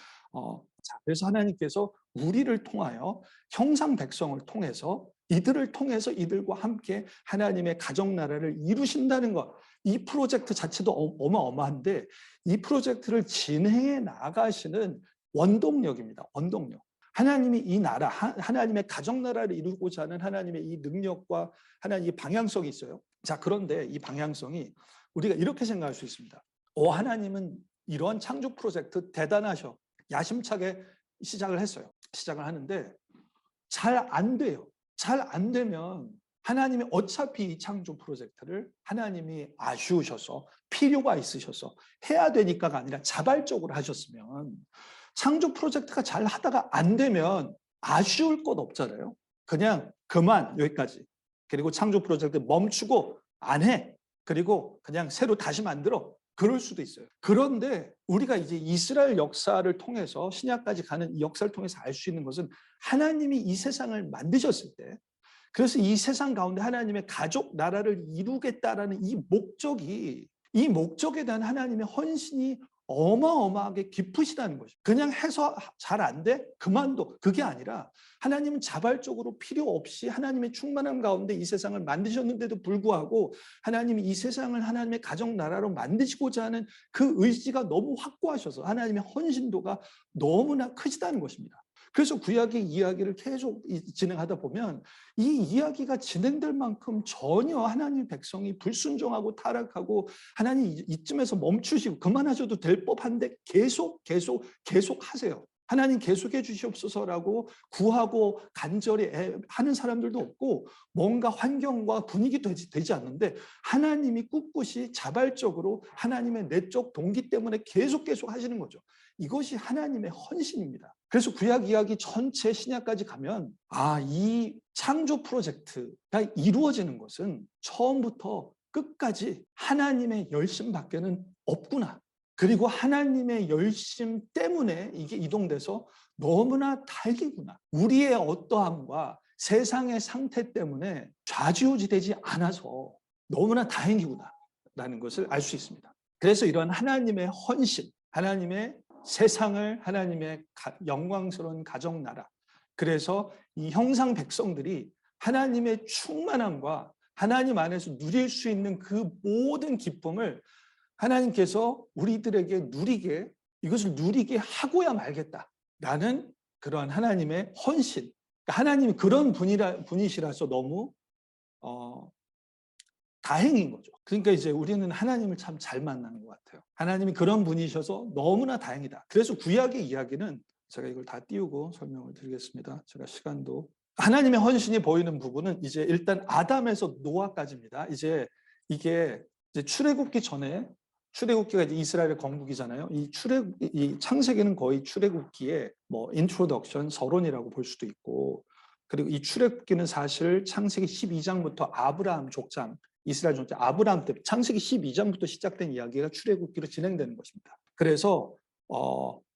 Speaker 1: 그래서 하나님께서 우리를 통하여 형상 백성을 통해서 이들을 통해서 이들과 함께 하나님의 가정 나라를 이루신다는 것, 이 프로젝트 자체도 어마어마한데 이 프로젝트를 진행해 나가시는 원동력입니다. 원동력. 하나님이 이 나라, 하나님의 가정 나라를 이루고자 하는 하나님의 이 능력과 하나님의 방향성이 있어요. 자, 그런데 이 방향성이 우리가 이렇게 생각할 수 있습니다. 하나님은 이러한 창조 프로젝트 대단하셔. 야심차게 시작을 했어요. 시작을 하는데 잘 안 돼요. 잘 안 되면 하나님이 어차피 이 창조 프로젝트를 하나님이 아쉬우셔서 필요가 있으셔서 해야 되니까가 아니라 자발적으로 하셨으면, 창조 프로젝트가 잘 하다가 안 되면 아쉬울 것 없잖아요. 그냥 그만 여기까지. 그리고 창조 프로젝트 멈추고 안 해. 그리고 그냥 새로 다시 만들어. 그럴 수도 있어요. 그런데 우리가 이제 이스라엘 역사를 통해서 신약까지 가는 이 역사를 통해서 알 수 있는 것은, 하나님이 이 세상을 만드셨을 때, 그래서 이 세상 가운데 하나님의 가족 나라를 이루겠다라는 이 목적에 대한 하나님의 헌신이 어마어마하게 깊으시다는 거죠. 그냥 해서 잘 안 돼? 그만둬. 그게 아니라 하나님은 자발적으로 필요 없이 하나님의 충만함 가운데 이 세상을 만드셨는데도 불구하고 하나님이 이 세상을 하나님의 가정 나라로 만드시고자 하는 그 의지가 너무 확고하셔서 하나님의 헌신도가 너무나 크시다는 것입니다. 그래서 구약의 이야기를 계속 진행하다 보면 이 이야기가 진행될 만큼 전혀 하나님의 백성이 불순종하고 타락하고 하나님 이쯤에서 멈추시고 그만하셔도 될 법한데 계속 하세요. 하나님 계속해 주시옵소서라고 구하고 간절히 하는 사람들도 없고, 뭔가 환경과 분위기도 되지 않는데 하나님이 꿋꿋이 자발적으로 하나님의 내적 동기 때문에 계속 하시는 거죠. 이것이 하나님의 헌신입니다. 그래서 구약 이야기 전체 신약까지 가면 이 창조 프로젝트가 이루어지는 것은 처음부터 끝까지 하나님의 열심밖에는 없구나. 그리고 하나님의 열심 때문에 이게 이동돼서 너무나 다행이구나. 우리의 어떠함과 세상의 상태 때문에 좌지우지되지 않아서 너무나 다행이구나 라는 것을 알 수 있습니다. 그래서 이런 하나님의 헌신, 하나님의 세상을 하나님의 영광스러운 가정 나라, 그래서 이 형상 백성들이 하나님의 충만함과 하나님 안에서 누릴 수 있는 그 모든 기쁨을 하나님께서 우리들에게 이것을 누리게 하고야 말겠다라는 그러한 하나님의 헌신. 하나님이 그런 분이시라서 너무 다행인 거죠. 그러니까 이제 우리는 하나님을 참 잘 만나는 것 같아요. 하나님이 그런 분이셔서 너무나 다행이다. 그래서 구약의 이야기는 제가 이걸 다 띄우고 설명을 드리겠습니다. 제가 시간도. 하나님의 헌신이 보이는 부분은 이제 일단 아담에서 노아까지입니다. 이제 이게 이제 출애굽기 전에, 출애굽기가 이제 이스라엘의 건국이잖아요. 이 창세기는 거의 출애굽기의 뭐 인트로덕션, 서론이라고 볼 수도 있고, 그리고 이 출애굽기는 사실 창세기 12장부터 아브라함 족장, 이스라엘 족장 아브라함 때 창세기 12장부터 시작된 이야기가 출애굽기로 진행되는 것입니다. 그래서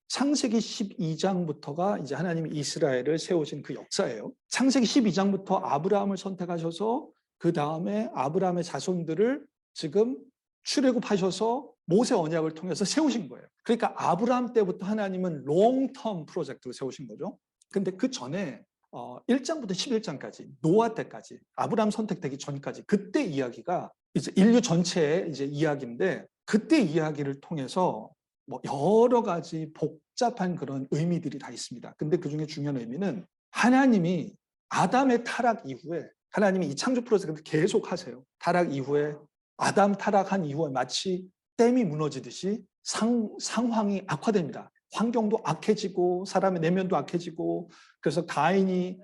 Speaker 1: 창세기 12장부터가 이제 하나님이 이스라엘을 세우신 그 역사예요. 창세기 12장부터 아브라함을 선택하셔서 그 다음에 아브라함의 자손들을 지금 출애굽하셔서 모세 언약을 통해서 세우신 거예요. 그러니까 아브라함 때부터 하나님은 롱텀 프로젝트를 세우신 거죠. 근데 그 전에 1장부터 11장까지 노아 때까지 아브라함 선택되기 전까지 그때 이야기가 이제 인류 전체의 이제 이야기인데, 그때 이야기를 통해서 뭐 여러 가지 복잡한 그런 의미들이 다 있습니다. 근데 그 중에 중요한 의미는 하나님이 아담의 타락 이후에 하나님이 이 창조 프로젝트를 계속 하세요. 타락 이후에 아담 타락한 이후에 마치 댐이 무너지듯이 상황이 악화됩니다. 환경도 악해지고 사람의 내면도 악해지고, 그래서 가인이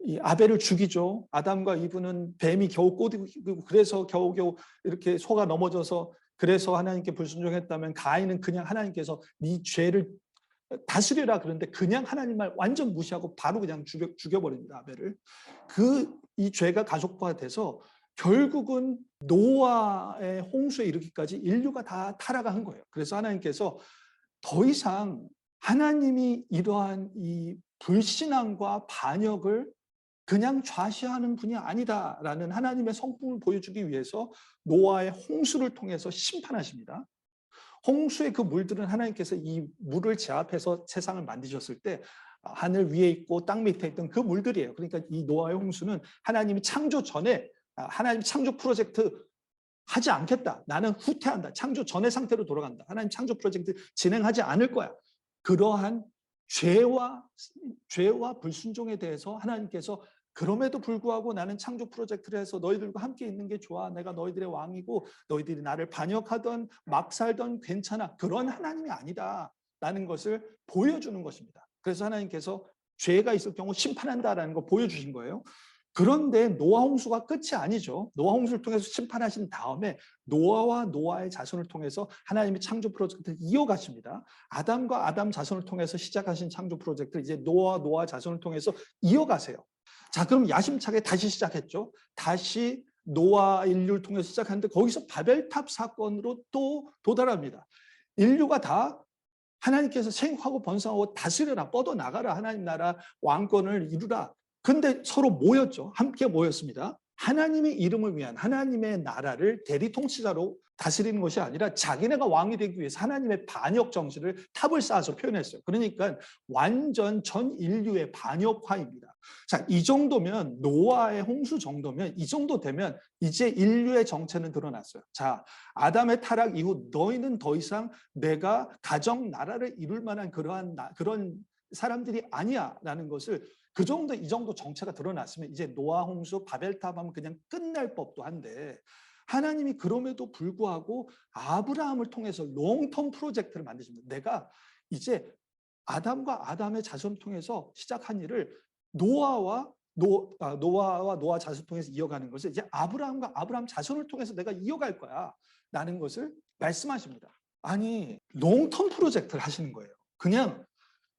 Speaker 1: 이 아벨을 죽이죠. 아담과 이브는 뱀이 겨우 꼬드기고 그래서 겨우겨우 이렇게 속아 넘어져서, 그래서 하나님께 불순종했다면 가인은 그냥 하나님께서 네 죄를 다스려라 그런데 그냥 하나님 말 완전 무시하고 바로 그냥 죽여버립니다. 아벨을. 이 죄가 가속화돼서 결국은 노아의 홍수에 이르기까지 인류가 다 타락한 거예요. 그래서 하나님께서 더 이상 하나님이 이러한 이 불신앙과 반역을 그냥 좌시하는 분이 아니다라는 하나님의 성품을 보여주기 위해서 노아의 홍수를 통해서 심판하십니다. 홍수의 그 물들은 하나님께서 이 물을 제압해서 세상을 만드셨을 때 하늘 위에 있고 땅 밑에 있던 그 물들이에요. 그러니까 이 노아의 홍수는 하나님이 창조 전에, 하나님 창조 프로젝트 하지 않겠다, 나는 후퇴한다, 창조 전의 상태로 돌아간다, 하나님 창조 프로젝트 진행하지 않을 거야, 그러한 죄와 불순종에 대해서 하나님께서 그럼에도 불구하고 나는 창조 프로젝트를 해서 너희들과 함께 있는 게 좋아, 내가 너희들의 왕이고 너희들이 나를 반역하던 막 살던 괜찮아, 그런 하나님이 아니다 라는 것을 보여주는 것입니다. 그래서 하나님께서 죄가 있을 경우 심판한다라는 걸 보여주신 거예요. 그런데 노아 홍수가 끝이 아니죠. 노아 홍수를 통해서 심판하신 다음에 노아와 노아의 자손을 통해서 하나님이 창조 프로젝트를 이어가십니다. 아담과 아담 자손을 통해서 시작하신 창조 프로젝트를 이제 노아 자손을 통해서 이어가세요. 자, 그럼 야심차게 다시 시작했죠. 다시 노아 인류를 통해서 시작하는데 거기서 바벨탑 사건으로 또 도달합니다. 인류가 다 하나님께서 생육하고 번성하고 다스려라, 뻗어나가라, 하나님 나라 왕권을 이루라. 근데 서로 모였죠. 함께 모였습니다. 하나님의 이름을 위한 하나님의 나라를 대리 통치자로 다스리는 것이 아니라 자기네가 왕이 되기 위해서 하나님의 반역 정신을 탑을 쌓아서 표현했어요. 그러니까 완전 전 인류의 반역화입니다. 자, 이 정도면, 노아의 홍수 정도면, 이 정도 되면 이제 인류의 정체는 드러났어요. 자, 아담의 타락 이후 너희는 더 이상 내가 가정 나라를 이룰 만한 그런 사람들이 아니야 라는 것을, 그 정도 이 정도 정체가 드러났으면 이제 노아 홍수 바벨탑 하면 그냥 끝날 법도 한데, 하나님이 그럼에도 불구하고 아브라함을 통해서 롱텀 프로젝트를 만드십니다. 내가 이제 아담과 아담의 자손을 통해서 시작한 일을 노아와 노아 자손을 통해서 이어가는 것을 이제 아브라함과 아브라함 자손을 통해서 내가 이어갈 거야 라는 것을 말씀하십니다. 아니, 롱텀 프로젝트를 하시는 거예요. 그냥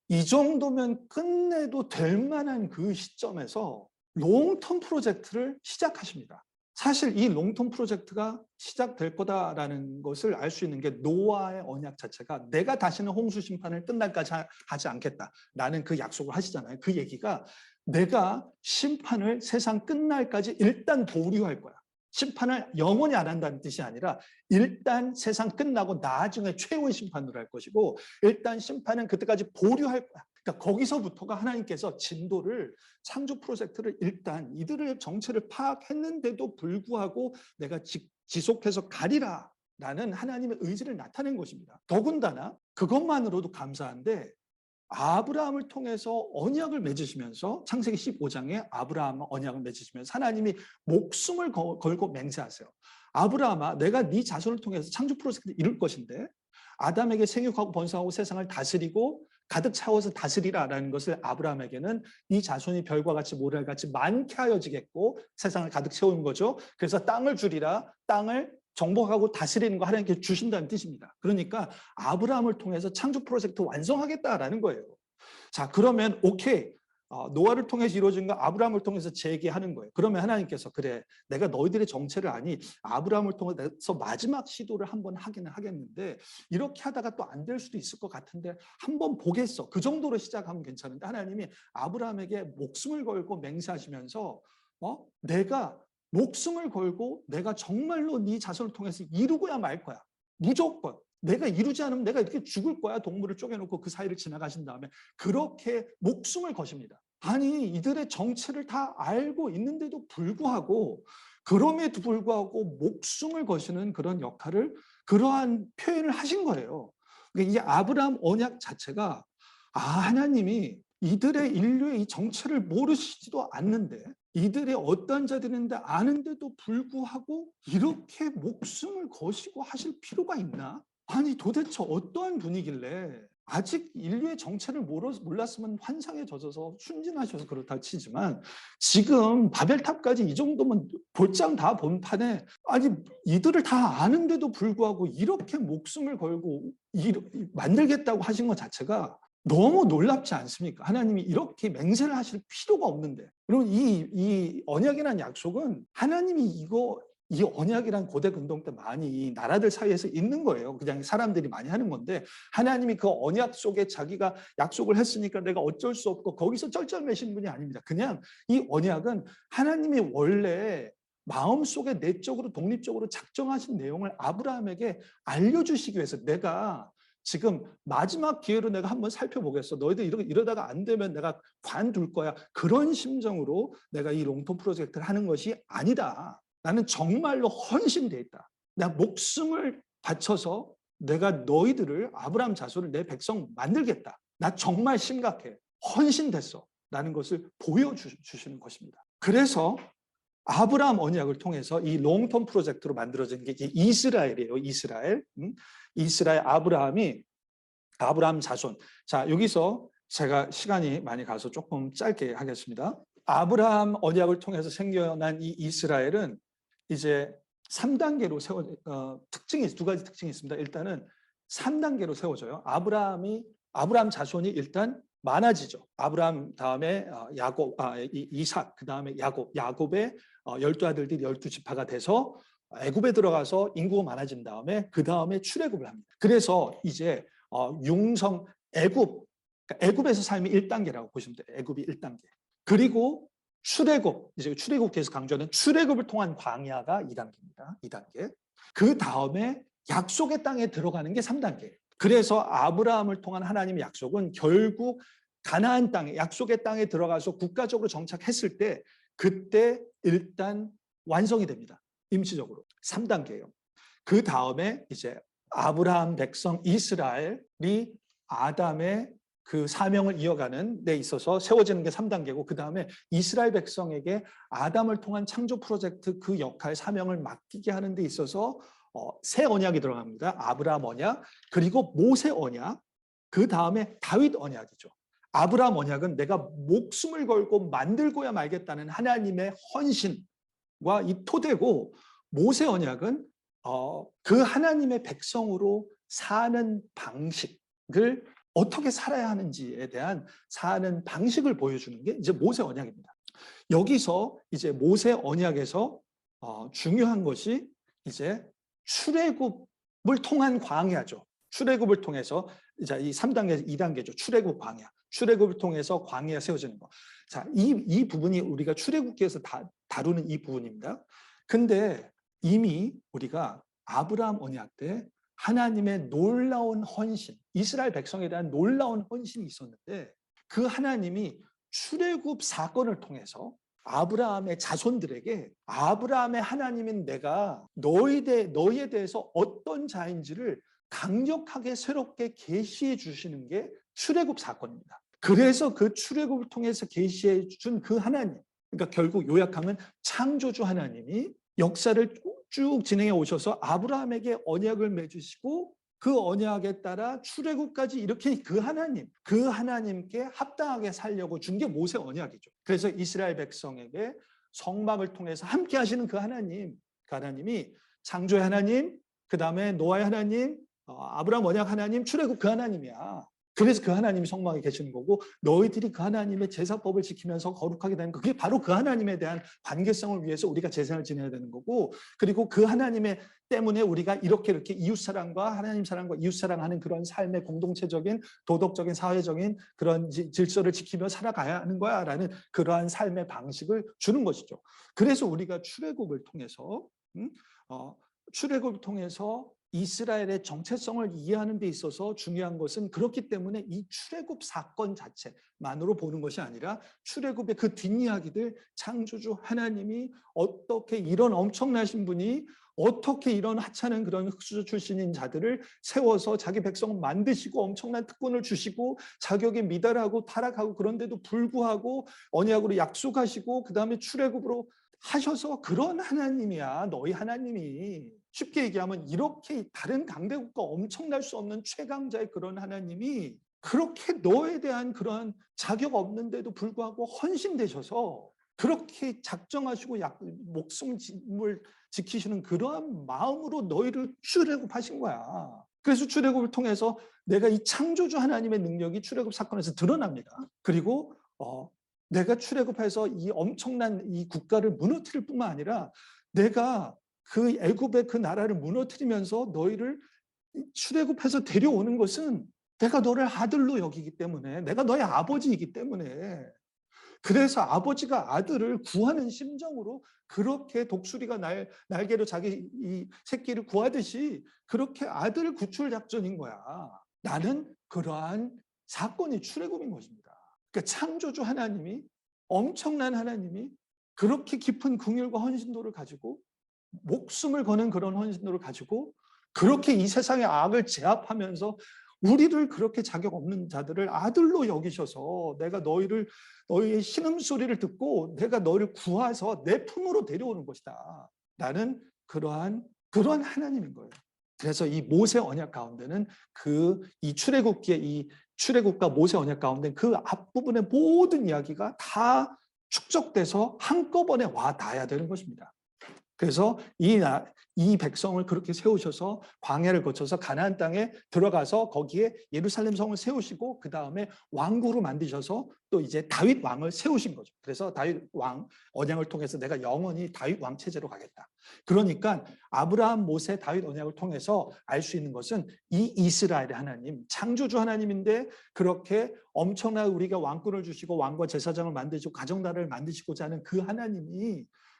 Speaker 1: 이 정도면 끝내도 될 만한 그 시점에서 롱텀 프로젝트를 시작하십니다. 사실 이 롱텀 프로젝트가 시작될 거다라는 것을 알 수 있는 게 노아의 언약 자체가 내가 다시는 홍수 심판을 끝날까지 하지 않겠다라는 그 약속을 하시잖아요. 그 얘기가 내가 심판을 세상 끝날까지 일단 보류할 거야. 심판을 영원히 안 한다는 뜻이 아니라 일단 세상 끝나고 나중에 최후의 심판으로 할 것이고, 일단 심판은 그때까지 보류할 거야. 그러니까 거기서부터가 하나님께서 진도를, 창조 프로젝트를 일단 이들의 정체를 파악했는데도 불구하고 내가 지속해서 가리라 라는 하나님의 의지를 나타낸 것입니다. 더군다나 그것만으로도 감사한데 아브라함을 통해서 언약을 맺으시면서 창세기 15장에 아브라함 언약을 맺으시면서 하나님이 목숨을 걸고 맹세하세요. 아브라함아, 내가 네 자손을 통해서 창조 프로젝트를 이룰 것인데 아담에게 생육하고 번성하고 세상을 다스리고 가득 차워서 다스리라라는 것을 아브라함에게는 네 자손이 별과 같이 모래같이 많게 하여지겠고 세상을 가득 채우는 거죠. 그래서 땅을 주리라, 땅을 정복하고 다스리는 거 하나님께 주신다는 뜻입니다. 그러니까 아브라함을 통해서 창조 프로젝트 완성하겠다라는 거예요. 자, 그러면 오케이. 노아를 통해서 이루어진 거 아브라함을 통해서 재개하는 거예요. 그러면 하나님께서 그래, 내가 너희들의 정체를 아니 아브라함을 통해서 마지막 시도를 한번 하기는 하겠는데 이렇게 하다가 또 안 될 수도 있을 것 같은데 한번 보겠어. 그 정도로 시작하면 괜찮은데 하나님이 아브라함에게 목숨을 걸고 맹세하시면서 내가 목숨을 걸고 내가 정말로 네 자손을 통해서 이루고야 말 거야. 무조건. 내가 이루지 않으면 내가 이렇게 죽을 거야. 동물을 쪼개놓고 그 사이를 지나가신 다음에 그렇게 목숨을 거십니다. 아니 이들의 정체를 다 알고 있는데도 불구하고 그럼에도 불구하고 목숨을 거시는 그런 역할을 그러한 표현을 하신 거예요. 그러니까 이 아브라함 언약 자체가 하나님이 이들의 인류의 이 정체를 모르시지도 않는데 이들의 어떠한 자들인데 아는데도 불구하고 이렇게 목숨을 거시고 하실 필요가 있나? 아니 도대체 어떠한 분이길래 아직 인류의 정체를 몰랐으면 환상에 젖어서 순진하셔서 그렇다 치지만 지금 바벨탑까지 이 정도면 볼장 다 본 판에 아니 이들을 다 아는데도 불구하고 이렇게 목숨을 걸고 만들겠다고 하신 것 자체가 너무 놀랍지 않습니까? 하나님이 이렇게 맹세를 하실 필요가 없는데. 여러분 이 언약이라는 약속은 하나님이 이 언약이란 고대 근동 때 많이 나라들 사이에서 있는 거예요. 그냥 사람들이 많이 하는 건데 하나님이 그 언약 속에 자기가 약속을 했으니까 내가 어쩔 수 없고 거기서 쩔쩔매시는 분이 아닙니다. 그냥 이 언약은 하나님이 원래 마음속에 내적으로 독립적으로 작정하신 내용을 아브라함에게 알려주시기 위해서 내가 지금 마지막 기회로 내가 한번 살펴보겠어. 너희들 이러다가 안 되면 내가 관둘 거야. 그런 심정으로 내가 이 롱텀 프로젝트를 하는 것이 아니다. 나는 정말로 헌신돼 있다. 내가 목숨을 바쳐서 내가 너희들을 아브라함 자손을 내 백성 만들겠다. 나 정말 심각해. 헌신됐어. 라는 것을 보여주시는 것입니다. 그래서 아브라함 언약을 통해서 이 롱텀 프로젝트로 만들어진 게 이스라엘이에요. 이스라엘. 이스라엘 아브라함 자손. 자, 여기서 제가 시간이 많이 가서 조금 짧게 하겠습니다. 아브라함 언약을 통해서 생겨난 이 이스라엘은 이제 3단계로 두 가지 특징이 있습니다. 일단은 3단계로 세워져요. 아브라함 자손이 일단 많아지죠. 아브라함 다음에 이삭, 그 다음에 야곱의 12아들들이 12지파가 돼서 애굽에 들어가서 인구가 많아진 다음에 그 다음에 출애굽을 합니다. 그래서 이제 융성 애굽에서 삶이 1단계라고 보시면 돼요. 애굽이 1단계. 그리고 이제 출애굽께서 강조하는 출애굽을 통한 광야가 2단계입니다. 2단계. 그 다음에 약속의 땅에 들어가는 게 3단계예요. 그래서 아브라함을 통한 하나님의 약속은 결국 가나안 땅에 약속의 땅에 들어가서 국가적으로 정착했을 때 그때 일단 완성이 됩니다. 임시적으로 3단계예요. 그 다음에 이제 아브라함 백성 이스라엘이 아담의 그 사명을 이어가는 데 있어서 세워지는 게 3단계고 그 다음에 이스라엘 백성에게 아담을 통한 창조 프로젝트 그 역할 사명을 맡기게 하는 데 있어서 새 언약이 들어갑니다. 아브라함 언약 그리고 모세 언약 그 다음에 다윗 언약이죠. 아브라함 언약은 내가 목숨을 걸고 만들고야 말겠다는 하나님의 헌신과 이 토대고 모세 언약은 그 하나님의 백성으로 사는 방식을 어떻게 살아야 하는지에 대한 사는 방식을 보여주는 게 이제 모세 언약입니다. 여기서 이제 모세 언약에서 중요한 것이 이제 출애굽을 통한 광야죠. 출애굽을 통해서 이제 이 3단계, 2단계죠. 출애굽 광야. 출애굽을 통해서 광야가 세워지는 거. 자, 이 부분이 우리가 출애굽기에서 다루는 이 부분입니다. 근데 이미 우리가 아브라함 언약 때 하나님의 놀라운 헌신, 이스라엘 백성에 대한 놀라운 헌신이 있었는데 그 하나님이 출애굽 사건을 통해서 아브라함의 자손들에게 아브라함의 하나님인 내가 너희에 대해서 어떤 자인지를 강력하게 새롭게 계시해 주시는 게 출애굽 사건입니다. 그래서 그 출애굽을 통해서 계시해 준 그 하나님, 그러니까 결국 요약하면 창조주 하나님이 역사를 쭉 진행해 오셔서 아브라함에게 언약을 맺으시고 그 언약에 따라 출애굽까지 이렇게 그 하나님께 합당하게 살려고 준 게 모세 언약이죠. 그래서 이스라엘 백성에게 성막을 통해서 함께 하시는 그 하나님이 창조의 하나님, 그 다음에 노아의 하나님, 아브라함 언약 하나님, 출애굽 그 하나님이야. 그래서 그 하나님이 성막에 계시는 거고, 너희들이 그 하나님의 제사법을 지키면서 거룩하게 되는, 그게 바로 그 하나님에 대한 관계성을 위해서 우리가 제사를 지내야 되는 거고, 그리고 그 하나님의 때문에 우리가 이렇게 하나님 사랑과 이웃 사랑하는 그런 삶의 공동체적인 도덕적인 사회적인 그런 질서를 지키며 살아가야 하는 거야라는 그러한 삶의 방식을 주는 것이죠. 그래서 우리가 출애굽을 통해서 이스라엘의 정체성을 이해하는 데 있어서 중요한 것은, 그렇기 때문에 이 출애굽 사건 자체만으로 보는 것이 아니라 출애굽의 그 뒷이야기들, 창조주 하나님이 어떻게 이런 엄청나신 분이 어떻게 이런 하찮은 그런 흑수저 출신인 자들을 세워서 자기 백성을 만드시고 엄청난 특권을 주시고 자격에 미달하고 타락하고 그런데도 불구하고 언약으로 약속하시고 그 다음에 출애굽으로 하셔서, 그런 하나님이야 너희 하나님이. 쉽게 얘기하면 이렇게 다른 강대국과 엄청날 수 없는 최강자의 그런 하나님이 그렇게 너에 대한 그런 자격 없는데도 불구하고 헌신되셔서 그렇게 작정하시고 목숨을 지키시는 그러한 마음으로 너희를 출애굽하신 거야. 그래서 출애굽을 통해서 내가 이 창조주 하나님의 능력이 출애굽 사건에서 드러납니다. 그리고 내가 출애굽해서 이 엄청난 이 국가를 무너뜨릴 뿐만 아니라 내가 그 애굽의 그 나라를 무너뜨리면서 너희를 출애굽해서 데려오는 것은 내가 너를 아들로 여기기 때문에, 내가 너의 아버지이기 때문에, 그래서 아버지가 아들을 구하는 심정으로 그렇게 독수리가 날개로 자기 이 새끼를 구하듯이 그렇게 아들 구출 작전인 거야. 나는 그러한 사건이 출애굽인 것입니다. 그러니까 창조주 하나님이, 엄청난 하나님이 그렇게 깊은 긍휼과 헌신도를 가지고, 목숨을 거는 그런 헌신도를 가지고 그렇게 이 세상의 악을 제압하면서 우리를, 그렇게 자격 없는 자들을 아들로 여기셔서 내가 너희의 신음소리를 듣고 내가 너희를 구해서 내 품으로 데려오는 것이다. 나는 그런 하나님인 거예요. 그래서 이 모세 언약 가운데는 이 출애굽과 모세 언약 가운데 그 앞부분의 모든 이야기가 다 축적돼서 한꺼번에 와 닿아야 되는 것입니다. 그래서 이 백성을 그렇게 세우셔서 광야를 거쳐서 가나안 땅에 들어가서 거기에 예루살렘 성을 세우시고 그 다음에 왕국을 만드셔서 또 이제 다윗 왕을 세우신 거죠. 그래서 다윗 왕 언약을 통해서 내가 영원히 다윗 왕 체제로 가겠다. 그러니까 아브라함, 모세, 다윗 언약을 통해서 알 수 있는 것은 이 이스라엘의 하나님, 창조주 하나님인데 그렇게 엄청나게 우리가 왕권을 주시고 왕과 제사장을 만드시고 가정나라를 만드시고자 하는 그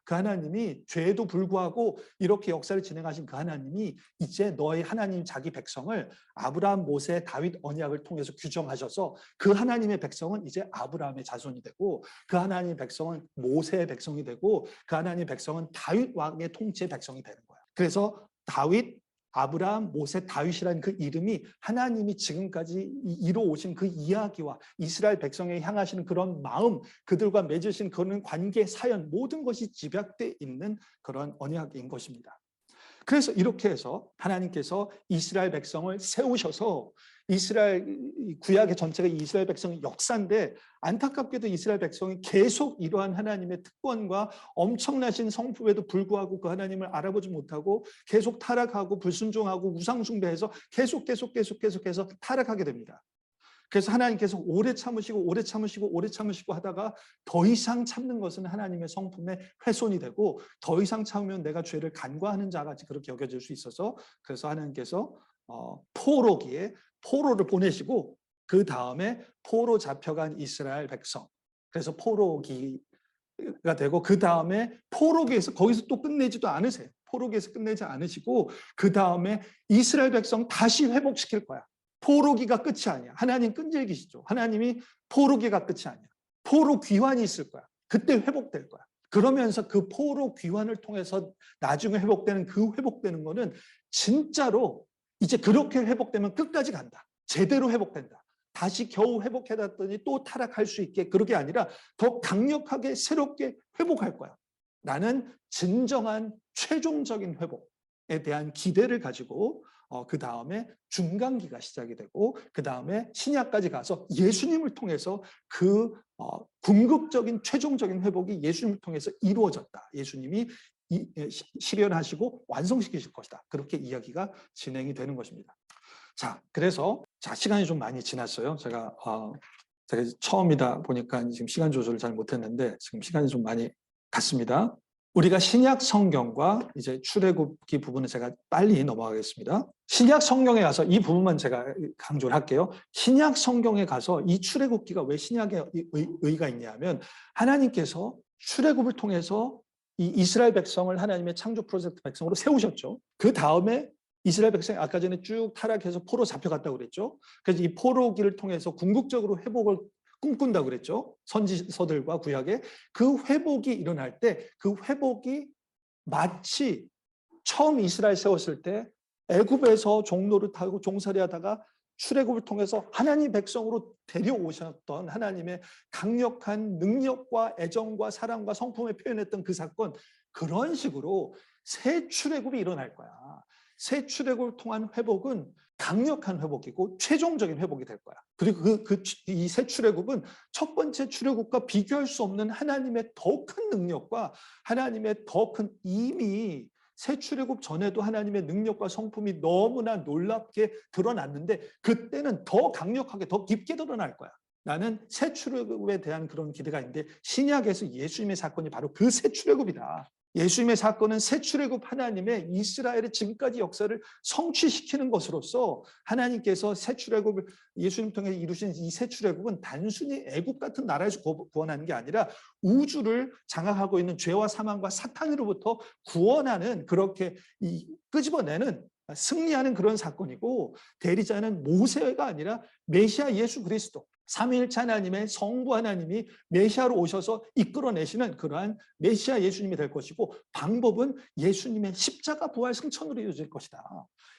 Speaker 1: 하나님이 죄에도 불구하고 이렇게 역사를 진행하신 그 하나님이 이제 너의 하나님 자기 백성을 아브라함, 모세, 다윗 언약을 통해서 규정하셔서 그 하나님의 백성은 이제 아브라함의 자손이 되고, 그 하나님의 백성은 모세의 백성이 되고, 그 하나님의 백성은 다윗 왕의 통치의 백성이 되는 거야. 그래서 다윗, 아브라함, 모세, 다윗이라는 그 이름이 하나님이 지금까지 이루어오신 그 이야기와 이스라엘 백성에 향하시는 그런 마음, 그들과 맺으신 그런 관계, 사연, 모든 것이 집약되어 있는 그런 언약인 것입니다. 그래서 이렇게 해서 하나님께서 이스라엘 백성을 세우셔서, 이스라엘 구약의 전체가 이스라엘 백성의 역사인데, 안타깝게도 이스라엘 백성이 계속 이러한 하나님의 특권과 엄청나신 성품에도 불구하고 그 하나님을 알아보지 못하고 계속 타락하고 불순종하고 우상숭배해서 계속해서 타락하게 됩니다. 그래서 하나님께서 오래 참으시고 하다가 더 이상 참는 것은 하나님의 성품의 훼손이 되고, 더 이상 참으면 내가 죄를 간과하는 자같이 그렇게 여겨질 수 있어서, 그래서 하나님께서 포로를 보내시고 그 다음에 포로 잡혀간 이스라엘 백성, 그래서 포로기가 되고, 그 다음에 포로기에서 거기서 또 끝내지도 않으세요. 포로기에서 끝내지 않으시고 그 다음에 이스라엘 백성 다시 회복시킬 거야. 포로기가 끝이 아니야. 하나님 끈질기시죠. 하나님이 포로기가 끝이 아니야. 포로 귀환이 있을 거야. 그때 회복될 거야. 그러면서 그 포로 귀환을 통해서 나중에 회복되는 거는 진짜로 이제 그렇게 회복되면 끝까지 간다. 제대로 회복된다. 다시 겨우 회복해놨더니 또 타락할 수 있게, 그렇게 아니라 더 강력하게 새롭게 회복할 거야. 나는 진정한 최종적인 회복에 대한 기대를 가지고 그 다음에 중간기가 시작이 되고, 그 다음에 신약까지 가서 예수님을 통해서 그 궁극적인 최종적인 회복이 예수님을 통해서 이루어졌다. 예수님이 실현하시고 완성시키실 것이다. 그렇게 이야기가 진행이 되는 것입니다. 자, 그래서 시간이 좀 많이 지났어요. 제가 처음이다 보니까 지금 시간 조절을 잘 못했는데 지금 시간이 좀 많이 갔습니다. 우리가 신약 성경과 이제 출애굽기 부분을 제가 빨리 넘어가겠습니다. 신약 성경에 가서 이 부분만 제가 강조를 할게요. 신약 성경에 가서 이 출애굽기가 왜 신약에 의의가 있냐면, 하나님께서 출애굽을 통해서 이 이스라엘 백성을 하나님의 창조 프로젝트 백성으로 세우셨죠. 그 다음에 이스라엘 백성이 아까 전에 쭉 타락해서 포로 잡혀갔다고 그랬죠. 그래서 이 포로기를 통해서 궁극적으로 회복을 꿈꾼다고 그랬죠. 선지서들과 구약에. 그 회복이 일어날 때 그 회복이 마치 처음 이스라엘 세웠을 때 애굽에서 종로를 타고 종살이 하다가 출애굽을 통해서 하나님 백성으로 데려오셨던 하나님의 강력한 능력과 애정과 사랑과 성품을 표현했던 그 사건, 그런 식으로 새 출애굽이 일어날 거야. 새 출애굽을 통한 회복은 강력한 회복이고 최종적인 회복이 될 거야. 그리고 이 새 출애굽은 첫 번째 출애굽과 비교할 수 없는 하나님의 더 큰 능력과 하나님의 더 큰, 이미 새 출애굽 전에도 하나님의 능력과 성품이 너무나 놀랍게 드러났는데 그때는 더 강력하게 더 깊게 드러날 거야. 나는 새 출애굽에 대한 그런 기대가 있는데, 신약에서 예수님의 사건이 바로 그 새 출애굽이다. 예수님의 사건은 새 출애굽, 하나님의 이스라엘의 지금까지 역사를 성취시키는 것으로서 하나님께서 새 출애굽을 예수님 통해 이루신 이 새 출애굽은 단순히 애굽 같은 나라에서 구원하는 게 아니라 우주를 장악하고 있는 죄와 사망과 사탄으로부터 구원하는, 그렇게 끄집어내는, 승리하는 그런 사건이고, 대리자는 모세가 아니라 메시아 예수 그리스도, 삼위일체 하나님의 성부 하나님이 메시아로 오셔서 이끌어내시는 그러한 메시아 예수님이 될 것이고, 방법은 예수님의 십자가 부활 승천으로 이루어질 것이다.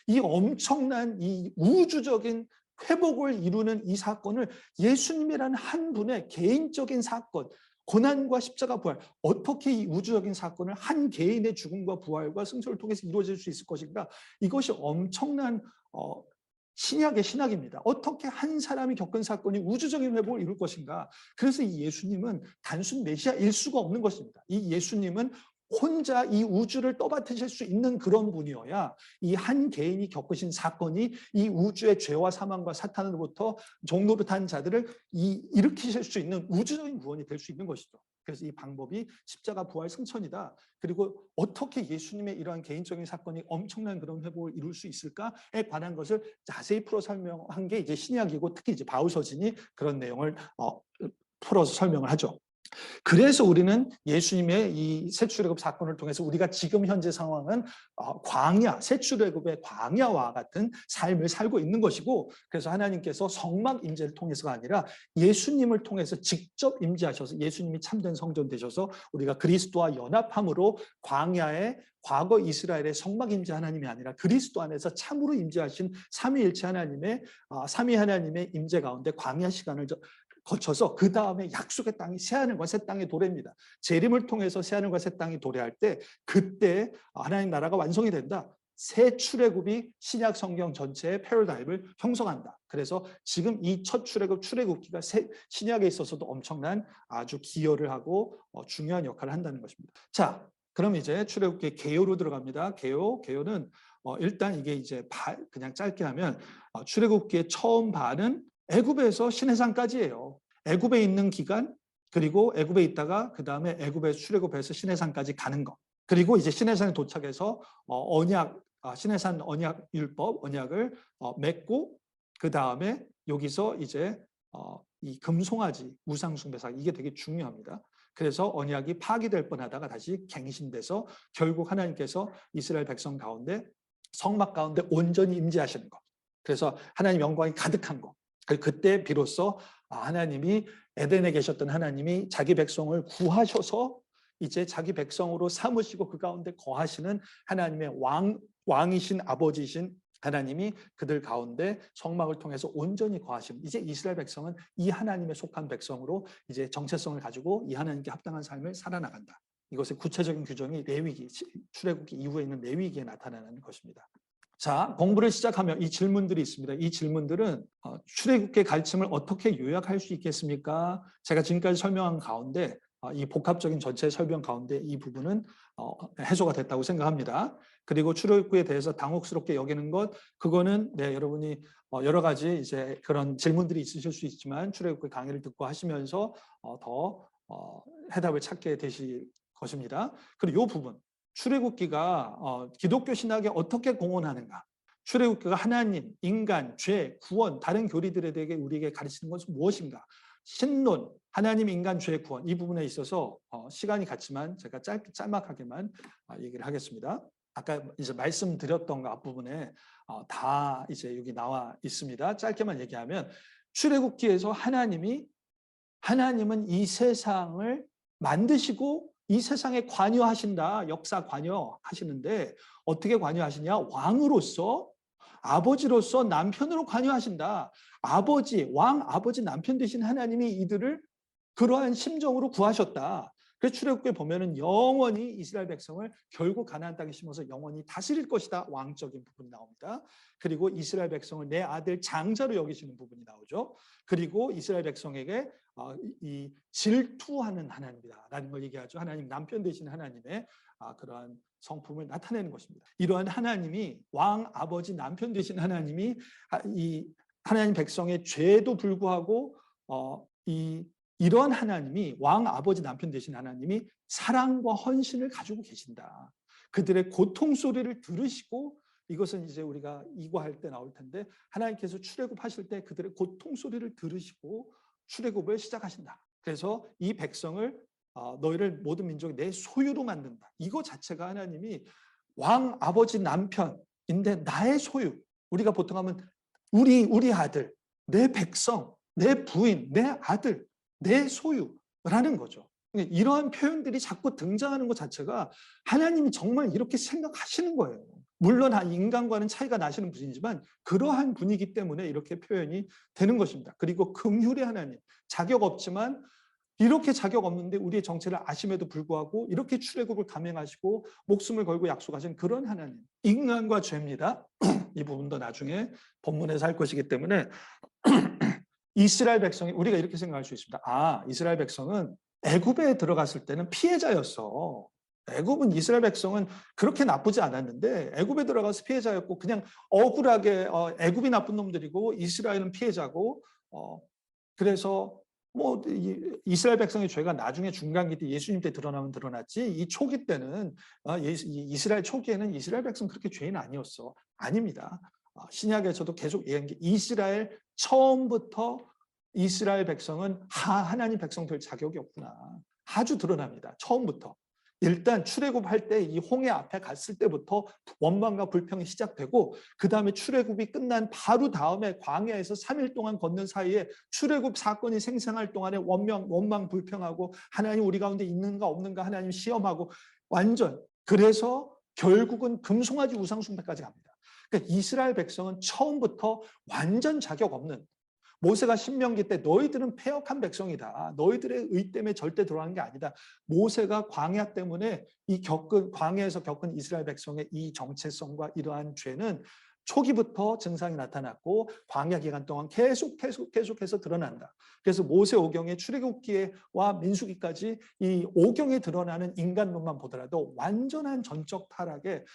Speaker 1: 이 엄청난 이 우주적인 회복을 이루는 이 사건을 예수님이라는 한 분의 개인적인 사건, 고난과 십자가 부활, 어떻게 이 우주적인 사건을 한 개인의 죽음과 부활과 승천을 통해서 이루어질 수 있을 것인가, 이것이 엄청난 신약의 신학입니다. 어떻게 한 사람이 겪은 사건이 우주적인 회복을 이룰 것인가. 그래서 이 예수님은 단순 메시아일 수가 없는 것입니다. 이 예수님은 혼자 이 우주를 떠받드실 수 있는 그런 분이어야 이 한 개인이 겪으신 사건이 이 우주의 죄와 사망과 사탄으로부터 종노릇한 자들을 일으키실 수 있는 우주적인 구원이 될 수 있는 것이죠. 그래서 이 방법이 십자가 부활 승천이다. 그리고 어떻게 예수님의 이러한 개인적인 사건이 엄청난 그런 회복을 이룰 수 있을까에 관한 것을 자세히 풀어 설명한 게 이제 신약이고, 특히 이제 바울서신이 그런 내용을 풀어서 설명을 하죠. 그래서 우리는 예수님의 이 새 출애굽 사건을 통해서 우리가 지금 현재 상황은 광야, 새 출애굽의 광야와 같은 삶을 살고 있는 것이고, 그래서 하나님께서 성막 임재를 통해서가 아니라 예수님을 통해서 직접 임재하셔서 예수님이 참된 성전 되셔서 우리가 그리스도와 연합함으로 광야의 과거 이스라엘의 성막 임재 하나님이 아니라 그리스도 안에서 참으로 임재하신 삼위일체 하나님의 삼위 하나님의 임재 가운데 광야 시간을 거쳐서 그 다음에 약속의 땅이 새하늘과 새 땅의 도래입니다. 재림을 통해서 새하늘과 새 땅이 도래할 때, 그때 하나님 나라가 완성이 된다. 새 출애굽이 신약 성경 전체의 패러다임을 형성한다. 그래서 지금 이 첫 출애굽기가 신약에 있어서도 엄청난 아주 기여를 하고 중요한 역할을 한다는 것입니다. 자, 그럼 이제 출애굽기 개요로 들어갑니다. 개요는 일단 이게 이제 그냥 짧게 하면 출애굽기의 처음 반은 애굽에서 시내산까지예요. 애굽에 있는 기간, 그리고 애굽에 있다가 그 다음에 애굽에서 출애굽해서 시내산까지 가는 거. 그리고 이제 시내산에 도착해서 시내산 언약 율법 언약을 맺고, 그 다음에 여기서 이제 이 금송아지 우상 숭배사, 이게 되게 중요합니다. 그래서 언약이 파기될 뻔하다가 다시 갱신돼서 결국 하나님께서 이스라엘 백성 가운데 성막 가운데 온전히 임재하시는 거. 그래서 하나님 영광이 가득한 거. 그때 비로소 하나님이, 에덴에 계셨던 하나님이 자기 백성을 구하셔서 이제 자기 백성으로 삼으시고 그 가운데 거하시는 하나님의 왕이신 아버지이신 하나님이 그들 가운데 성막을 통해서 온전히 거하시는, 이제 이스라엘 백성은 이 하나님에 속한 백성으로 이제 정체성을 가지고 이 하나님께 합당한 삶을 살아나간다. 이것의 구체적인 규정이 레위기, 출애굽기 이후에 있는 레위기에 나타나는 것입니다. 자, 공부를 시작하면 이 질문들이 있습니다. 이 질문들은 출애굽기의 가르침을 어떻게 요약할 수 있겠습니까? 제가 지금까지 설명한 가운데 이 복합적인 전체 설명 가운데 이 부분은 해소가 됐다고 생각합니다. 그리고 출애굽기에 대해서 당혹스럽게 여기는 것, 그거는 여러분이 여러 가지 이제 그런 질문들이 있으실 수 있지만 출애굽기 강의를 듣고 하시면서 더 해답을 찾게 되실 것입니다. 그리고 이 부분, 출애굽기가 기독교 신학에 어떻게 공헌하는가? 출애굽기가 하나님, 인간, 죄, 구원, 다른 교리들에 대해 우리에게 가르치는 것은 무엇인가? 신론, 하나님, 인간, 죄, 구원, 이 부분에 있어서 시간이 갔지만 제가 짤막하게만 얘기를 하겠습니다. 아까 이제 말씀드렸던 것 앞부분에 다 이제 여기 나와 있습니다. 짧게만 얘기하면 출애굽기에서 하나님은 이 세상을 만드시고 이 세상에 관여하신다. 역사 관여하시는데 어떻게 관여하시냐? 왕으로서, 아버지로서, 남편으로 관여하신다. 아버지, 왕, 아버지, 남편 되신 하나님이 이들을 그러한 심정으로 구하셨다. 그래서 출애굽기에 보면은 영원히 이스라엘 백성을 결국 가나안 땅에 심어서 영원히 다스릴 것이다. 왕적인 부분이 나옵니다. 그리고 이스라엘 백성을 내 아들 장자로 여기시는 부분이 나오죠. 그리고 이스라엘 백성에게 이 질투하는 하나님이다라는 걸 얘기하죠. 하나님, 남편 되신 하나님의 그러한 성품을 나타내는 것입니다. 이러한 하나님이, 왕, 아버지, 남편 되신 하나님이 이 하나님 백성의 죄도 불구하고 이러한 하나님이, 왕, 아버지, 남편 되신 하나님이 사랑과 헌신을 가지고 계신다. 그들의 고통 소리를 들으시고, 이것은 이제 우리가 이과할 때 나올 텐데, 하나님께서 출애굽하실 때 그들의 고통 소리를 들으시고 출애굽을 시작하신다. 그래서 이 백성을 너희를 모든 민족이 내 소유로 만든다. 이거 자체가 하나님이 왕, 아버지, 남편인데 나의 소유. 우리가 보통 하면 우리 아들, 내 백성, 내 부인, 내 아들, 내 소유라는 거죠. 이러한 표현들이 자꾸 등장하는 것 자체가 하나님이 정말 이렇게 생각하시는 거예요. 물론 인간과는 차이가 나시는 분이지만 그러한 분이기 때문에 이렇게 표현이 되는 것입니다. 그리고 긍휼의 하나님, 자격 없지만 이렇게 자격 없는데 우리의 정체를 아심에도 불구하고 이렇게 출애굽을 감행하시고 목숨을 걸고 약속하신 그런 하나님. 인간과 죄입니다. 이 부분도 나중에 본문에서 할 것이기 때문에 이스라엘 백성이, 우리가 이렇게 생각할 수 있습니다. 이스라엘 백성은 애굽에 들어갔을 때는 피해자였어. 이스라엘 백성은 그렇게 나쁘지 않았는데 애굽에 들어가서 피해자였고 그냥 억울하게 애굽이 나쁜 놈들이고 이스라엘은 피해자고 그래서 뭐 이스라엘 백성의 죄가 나중에 중간기 때 예수님 때 드러나면 드러났지, 이 초기 때는 이스라엘 초기에는 이스라엘 백성 그렇게 죄인 아니었어. 아닙니다. 신약에서도 계속 얘기한 게 이스라엘 처음부터 이스라엘 백성은 하나님 백성 될 자격이 없구나. 아주 드러납니다. 처음부터. 일단 출애굽할 때 이 홍해 앞에 갔을 때부터 원망과 불평이 시작되고 그 다음에 출애굽이 끝난 바로 다음에 광야에서 3일 동안 걷는 사이에 출애굽 사건이 생생할 동안에 원망 불평하고 하나님 우리 가운데 있는가 없는가 하나님 시험하고 완전, 그래서 결국은 금송아지 우상 숭배까지 갑니다. 그러니까 이스라엘 백성은 처음부터 완전 자격 없는, 모세가 신명기 때 너희들은 패역한 백성이다. 너희들의 의 때문에 절대 들어간 게 아니다. 모세가 광야 때문에 광야에서 겪은 이스라엘 백성의 이 정체성과 이러한 죄는 초기부터 증상이 나타났고 광야 기간 동안 계속해서 드러난다. 그래서 모세 오경의 출애굽기와 민수기까지 이 오경에 드러나는 인간론만 보더라도 완전한 전적 타락의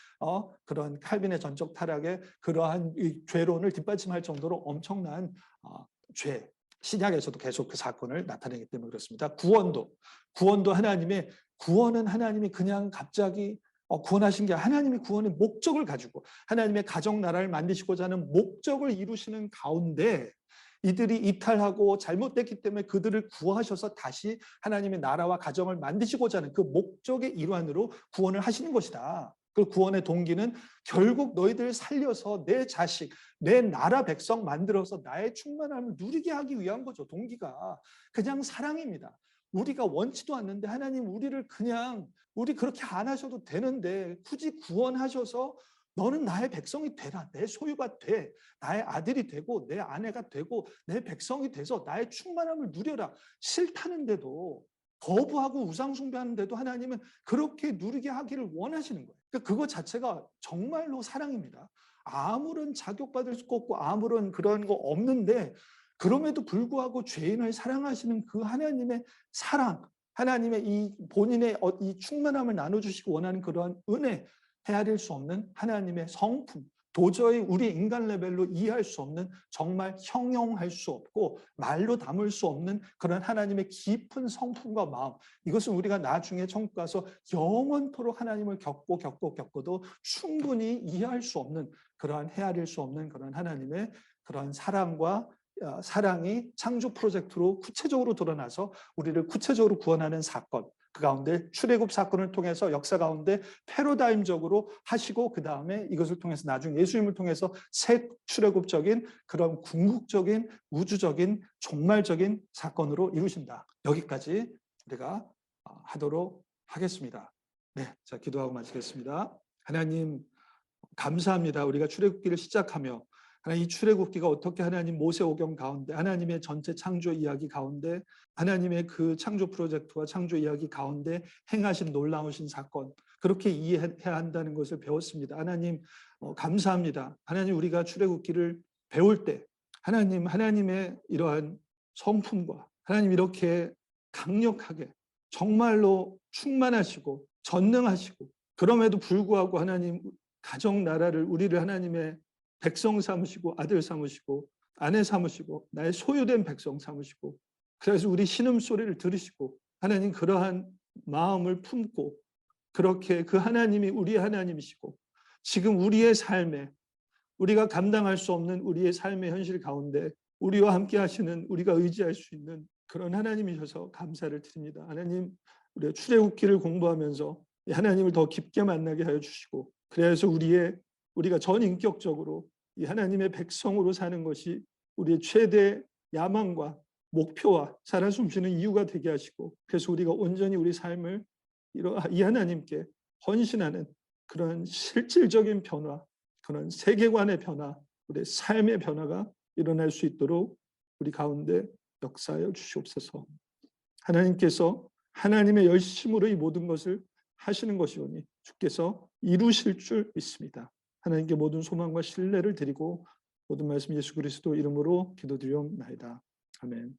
Speaker 1: 그런 칼빈의 전적 타락의 그러한 이 죄론을 뒷받침할 정도로 엄청난 죄, 신약에서도 계속 그 사건을 나타내기 때문에 그렇습니다. 구원도 구원은 하나님이 그냥 갑자기 구원하신 게, 하나님이 구원의 목적을 가지고 하나님의 가정 나라를 만드시고자 하는 목적을 이루시는 가운데 이들이 이탈하고 잘못됐기 때문에 그들을 구하셔서 다시 하나님의 나라와 가정을 만드시고자 하는 그 목적의 일환으로 구원을 하시는 것이다. 그 구원의 동기는 결국 너희들을 살려서 내 자식, 내 나라 백성 만들어서 나의 충만함을 누리게 하기 위한 거죠. 동기가 그냥 사랑입니다. 우리가 원치도 않는데 하나님 우리 그렇게 안 하셔도 되는데 굳이 구원하셔서
Speaker 2: 너는 나의 백성이 되라. 내 소유가 돼. 나의 아들이 되고 내 아내가 되고 내 백성이 돼서 나의 충만함을 누려라. 싫다는데도, 거부하고 우상 숭배하는데도 하나님은 그렇게 누리게 하기를 원하시는 거예요. 그러니까 그거 자체가 정말로 사랑입니다. 아무런 자격받을 수 없고 아무런 그런 거 없는데, 그럼에도 불구하고 죄인을 사랑하시는 그 하나님의 사랑, 하나님의 이 본인의 이 충만함을 나눠주시고 원하는 그러한 은혜, 헤아릴 수 없는 하나님의 성품, 도저히 우리 인간 레벨로 이해할 수 없는, 정말 형용할 수 없고 말로 담을 수 없는 그런 하나님의 깊은 성품과 마음, 이것은 우리가 나중에 천국 가서 영원토록 하나님을 겪고도 충분히 이해할 수 없는, 그러한 헤아릴 수 없는 그런 하나님의 그런 사랑이 창조 프로젝트로 구체적으로 드러나서 우리를 구체적으로 구원하는 사건, 그 가운데 출애굽 사건을 통해서 역사 가운데 패러다임적으로 하시고, 그 다음에 이것을 통해서 나중 예수님을 통해서 새 출애굽적인 그런 궁극적인 우주적인 종말적인 사건으로 이루신다. 여기까지 우리가 하도록 하겠습니다. 네, 자, 기도하고 마치겠습니다. 하나님 감사합니다. 우리가 출애굽기를 시작하며 하나님, 이 출애굽기가 어떻게 하나님 모세오경 가운데, 하나님의 전체 창조 이야기 가운데, 하나님의 그 창조 프로젝트와 창조 이야기 가운데 행하신 놀라우신 사건, 그렇게 이해해야 한다는 것을 배웠습니다. 하나님 감사합니다. 하나님, 우리가 출애굽기를 배울 때 하나님의 이러한 성품과 하나님 이렇게 강력하게 정말로 충만하시고 전능하시고, 그럼에도 불구하고 하나님 가정 나라를, 우리를 하나님의 백성 삼으시고 아들 삼으시고 아내 삼으시고 나의 소유된 백성 삼으시고, 그래서 우리 신음소리를 들으시고 하나님 그러한 마음을 품고, 그렇게 그 하나님이 우리 하나님이시고 지금 우리의 삶에, 우리가 감당할 수 없는 우리의 삶의 현실 가운데 우리와 함께 하시는, 우리가 의지할 수 있는 그런 하나님이셔서 감사를 드립니다. 하나님, 우리가 출애굽기를 공부하면서 하나님을 더 깊게 만나게 하여 주시고, 그래서 우리가 전인격적으로 이 하나님의 백성으로 사는 것이 우리의 최대 야망과 목표와 살아 숨쉬는 이유가 되게 하시고, 그래서 우리가 온전히 우리 삶을 이 하나님께 헌신하는 그런 실질적인 변화, 그런 세계관의 변화, 우리의 삶의 변화가 일어날 수 있도록 우리 가운데 역사하여 주시옵소서. 하나님께서 하나님의 열심으로 이 모든 것을 하시는 것이오니 주께서 이루실 줄 믿습니다. 하나님께 모든 소망과 신뢰를 드리고 모든 말씀 예수 그리스도 이름으로 기도드리옵나이다. 아멘.